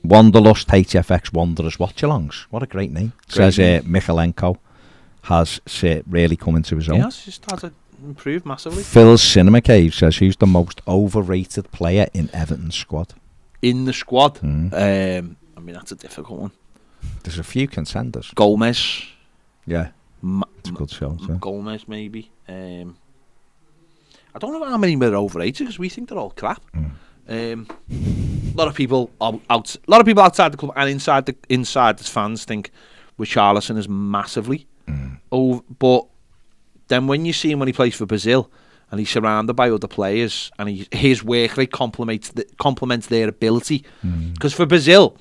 Wanderlust HFX Wanderers Watch-alongs. What a great name. Says Michalenko has really come into his own. Yes, he's started to improve massively. Phil's Cinema Cave says, who's the most overrated player in Everton's squad? In the squad? I mean, that's a difficult one. There's a few contenders. Gomez. Yeah. It's a good show. Gomez, maybe. I don't know how many are overrated, because we think they're all crap. A lot of people outside the club and inside the fans think Richarlison is massively but then when you see him when he plays for Brazil and he's surrounded by other players and his work rate complements their ability, because for Brazil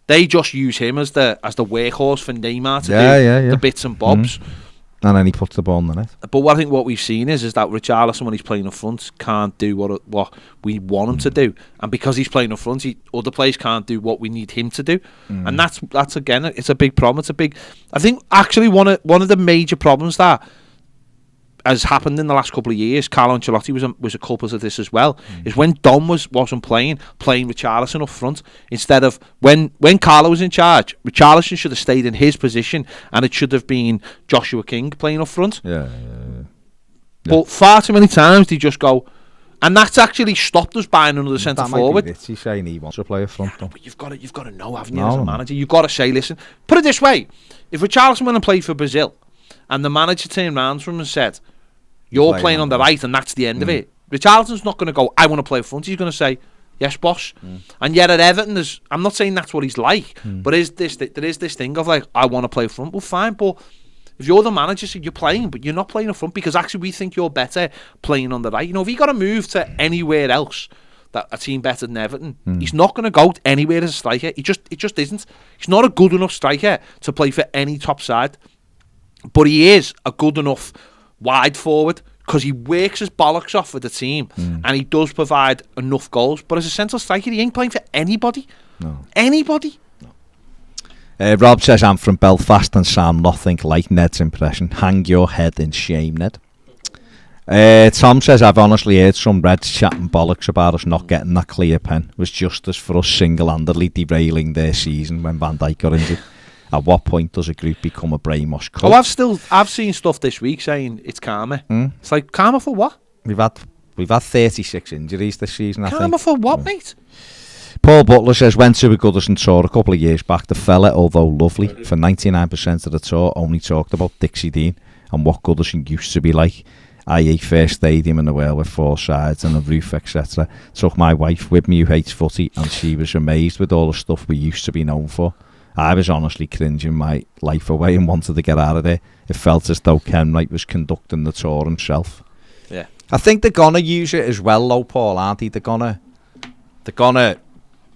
they just use him as the workhorse for Neymar to do the bits and bobs. And then he puts the ball in the net. But I think what we've seen is that Richarlison, when he's playing up front, can't do what we want him to do. And because he's playing up front, other players can't do what we need him to do. And that's again, it's a big problem. I think actually one of the major problems that has happened in the last couple of years, Carlo Ancelotti was a culprit of this as well, is when Dom wasn't playing Richarlison up front, instead of when Carlo was in charge, Richarlison should have stayed in his position and it should have been Joshua King playing up front. But far too many times they just go, and that's actually stopped us buying another centre forward. He's saying he wants to play up front. But you've got to know, haven't you, as a manager? You've got to say, listen, put it this way, if Richarlison went and played for Brazil and the manager turned around from him and said, you're playing on the right and that's the end of it, Richarlison's not going to go, I want to play up front. He's going to say, yes, boss. And yet at Everton, I'm not saying that's what he's like, but there is this thing of like, I want to play up front. Well, fine, but if you're the manager, so you're playing, but you're not playing up front because actually we think you're better playing on the right. If he got to move to anywhere else, that a team better than Everton, he's not going to go anywhere as a striker. It just isn't. He's not a good enough striker to play for any top side, but he is a good enough wide forward because he works his bollocks off for the team and he does provide enough goals. But as a central striker, he ain't playing for anybody. No. Anybody. No. Rob says, I'm from Belfast and sound nothing like Ned's impression. Hang your head in shame, Ned. Tom says, I've honestly heard some Reds chatting bollocks about us not getting that clear pen. It was justice for us single-handedly derailing their season when Van Dijk got injured. At what point does a group become a brainwash cult? I've seen stuff this week saying it's karma. It's like, karma for what? We've had 36 injuries this season, I think. Karma for what, mate? Paul Butler says, went to a Goodison tour a couple of years back. The fella, although lovely, for 99% of the tour, only talked about Dixie Dean and what Goodison used to be like, i.e. first stadium in the world with 4 sides and a roof, etc. Took my wife with me who hates footy and she was amazed with all the stuff we used to be known for. I was honestly cringing my life away and wanted to get out of there. It felt as though Ken Wright was conducting the tour himself. Yeah. I think they're gonna use it as well, though, Paul, aren't they? They're gonna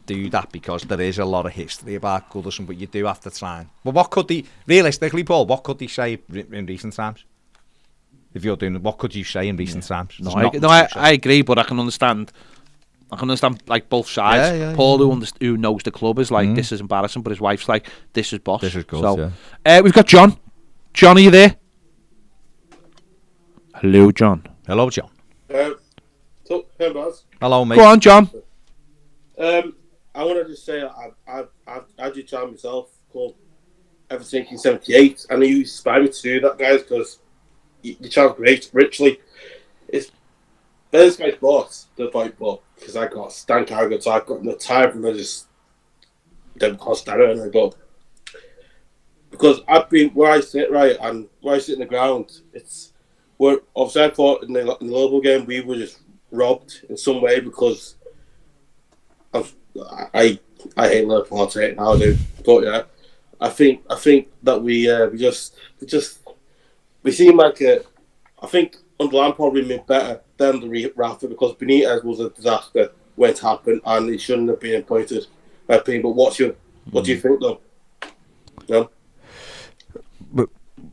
do that because there is a lot of history about Goodison, but you do have to try and... But what could they... Realistically, Paul, what could they say in recent times? If you're doing it, what could you say in recent times? I agree, but I can understand... like both sides. Paul, who knows the club, is like, this is embarrassing, but his wife's like, this is boss. This is good, so, we've got John. John, are you there? Hello, John. Hello, John. Hello, mate. Go on, John. I want to just say I did try myself called Everton in '78, and you inspired me to do that, guys, because you chant great richly. It's those guys bought the fight book because I got stank arrogant, so I got no time for them. I just don't can't stand it, and I go because I've been where I sit right and where I sit in the ground. It's where obviously I thought in the Liverpool game we were just robbed in some way because I hate Liverpool. I'll say it now, dude. But yeah, I think that we seem like I think under Lampard we been better than the Rafa because Benitez was a disaster when it happened and he shouldn't have been appointed. But what do you think though? No.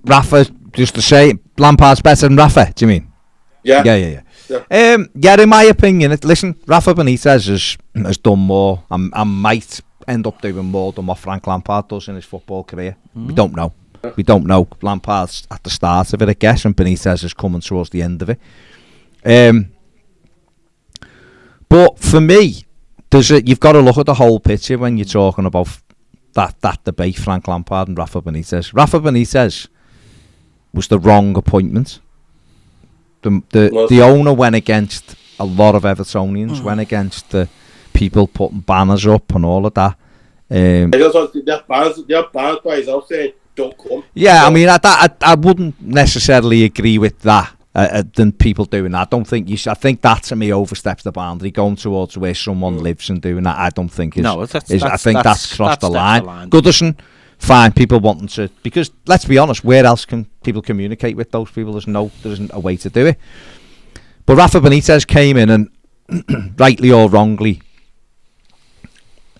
Rafa, just to say, Lampard's better than Rafa. Do you mean? Yeah. Yeah. In my opinion, listen, Rafa Benitez has done more and might end up doing more than what Frank Lampard does in his football career. We don't know. Lampard's at the start of it, I guess, and Benitez is coming towards the end of it. But for me, you've got to look at the whole picture when you're talking about that debate, Frank Lampard and Rafa Benitez. Rafa Benitez was the wrong appointment. The owner went against a lot of Evertonians, went against the people putting banners up and all of that. There are banners guys out saying don't come. Yeah, I mean, I wouldn't necessarily agree with that. Than people doing that. I don't think you should. I think that to me oversteps the boundary. Going towards where someone lives and doing that, I don't think is. No, I think that's crossed the line. Goodison, fine. People wanting to, because let's be honest, where else can people communicate with those people? There isn't a way to do it. But Rafa Benitez came in and rightly or wrongly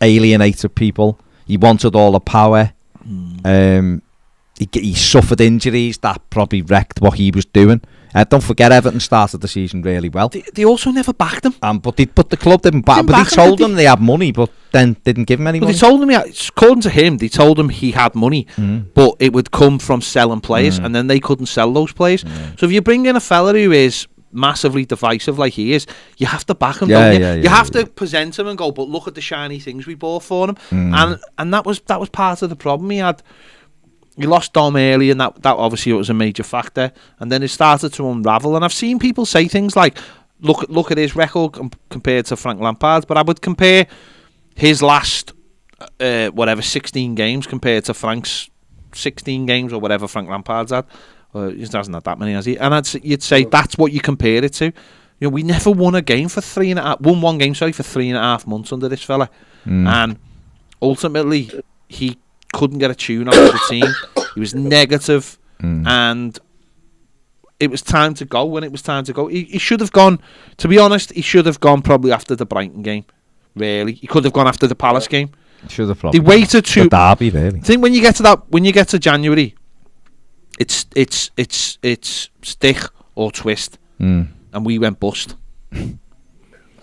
alienated people. He wanted all the power. He suffered injuries that probably wrecked what he was doing. Don't forget, Everton started the season really well. They also never backed him. But the club didn't back him. But they told him they had money, but then didn't give him any money. They told him, according to him, they told him he had money, but it would come from selling players, and then they couldn't sell those players. So if you bring in a fella who is massively divisive like he is, you have to back him, don't you? You have to present him and go, but look at the shiny things we bought for him. And that was part of the problem he had. He lost Dom early, and that obviously was a major factor. And then it started to unravel. And I've seen people say things like, "Look at his record compared to Frank Lampard's." But I would compare his last 16 games compared to Frank's 16 games or whatever Frank Lampard's had. He hasn't had that many, has he? And you'd say that's what you compare it to. You know, we never won a game for 3.5 months under this fella, and ultimately he couldn't get a tune out of the team. He was negative, and it was time to go when it was time to go. He should have gone, to be honest, he should have gone probably after the Brighton game, really. He could have gone after the Palace game. Should have probably. They waited to... The derby, really. I think when you get to January, it's stick or twist, and we went bust,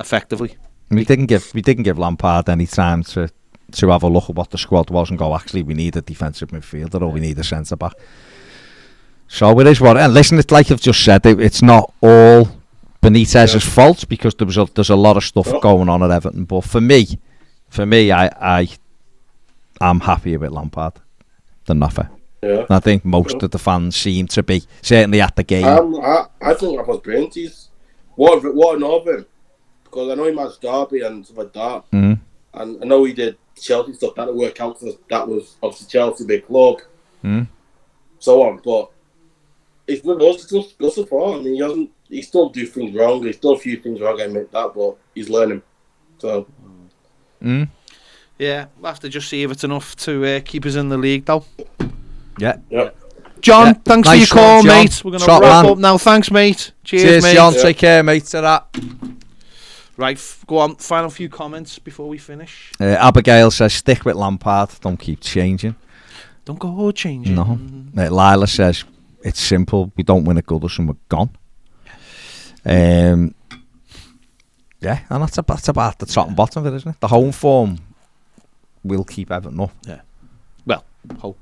effectively. We didn't give Lampard any time to have a look at what the squad was and go, actually, we need a defensive midfielder or we need a centre back. So it is what. And listen, it's like I've just said, it's not all Benitez's fault because there's a lot of stuff going on at Everton. But for me, I'm happier with Lampard than Rafa. Yeah. And I think most of the fans seem to be, certainly at the game. I think Rafa's brilliant. What I know of him, because I know he managed Derby and stuff like that. And I know he did Chelsea stuff that didn't work out because that was obviously Chelsea, big club, so on. But he's with us still so far, and he still do things wrong. He's done a few things wrong, I admit that, but he's learning. So, yeah, we'll have to just see if it's enough to keep us in the league, though. Yeah. John, Yeah, thanks nice for your call, one, John. mate. We're going to Top wrap man. up now. Thanks, mate. Cheers, mate. John. Take care, mate. To that. Right, go on. Final few comments before we finish. Abigail says, stick with Lampard. Don't keep changing. Don't go changing. No. Lila says, it's simple. We don't win at Goodison, we're gone. Yeah, and that's about the top and bottom of it, isn't it? The home form will keep Everton up. Yeah. Well,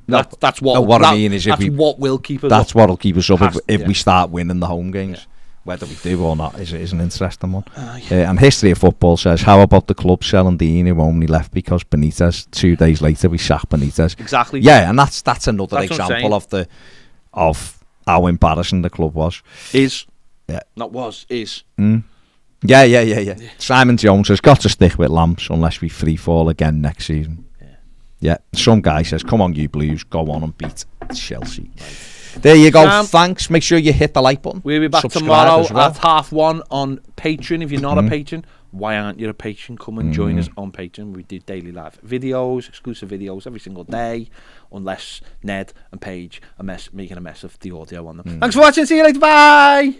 No, that's what. no, what I mean is if that's we- what will keep us. That's up. what'll keep us up if Yeah. we start winning the home games. Whether we do or not is an interesting one. Yeah. And History of Football says, how about the club selling Dean, who only left because Benitez? 2 days later, we sacked Benitez. Exactly. Yeah, and that's another That's what I'm example of how embarrassing the club was. Is. Yeah. Not was. Is. Yeah. Simon Jones has got to stick with Lamps unless we free fall again next season. Yeah. Some guy says, come on, you Blues, go on and beat Chelsea. Right. There you go. Thanks. Make sure you hit the like button. We'll be back Subscribe tomorrow as well. at 1:30 on Patreon. If you're not a patron, why aren't you a patron? Come and join us on Patreon. We do daily live videos, exclusive videos every single day, unless Ned and Paige are making a mess of the audio on them. Thanks for watching. See you later. Bye.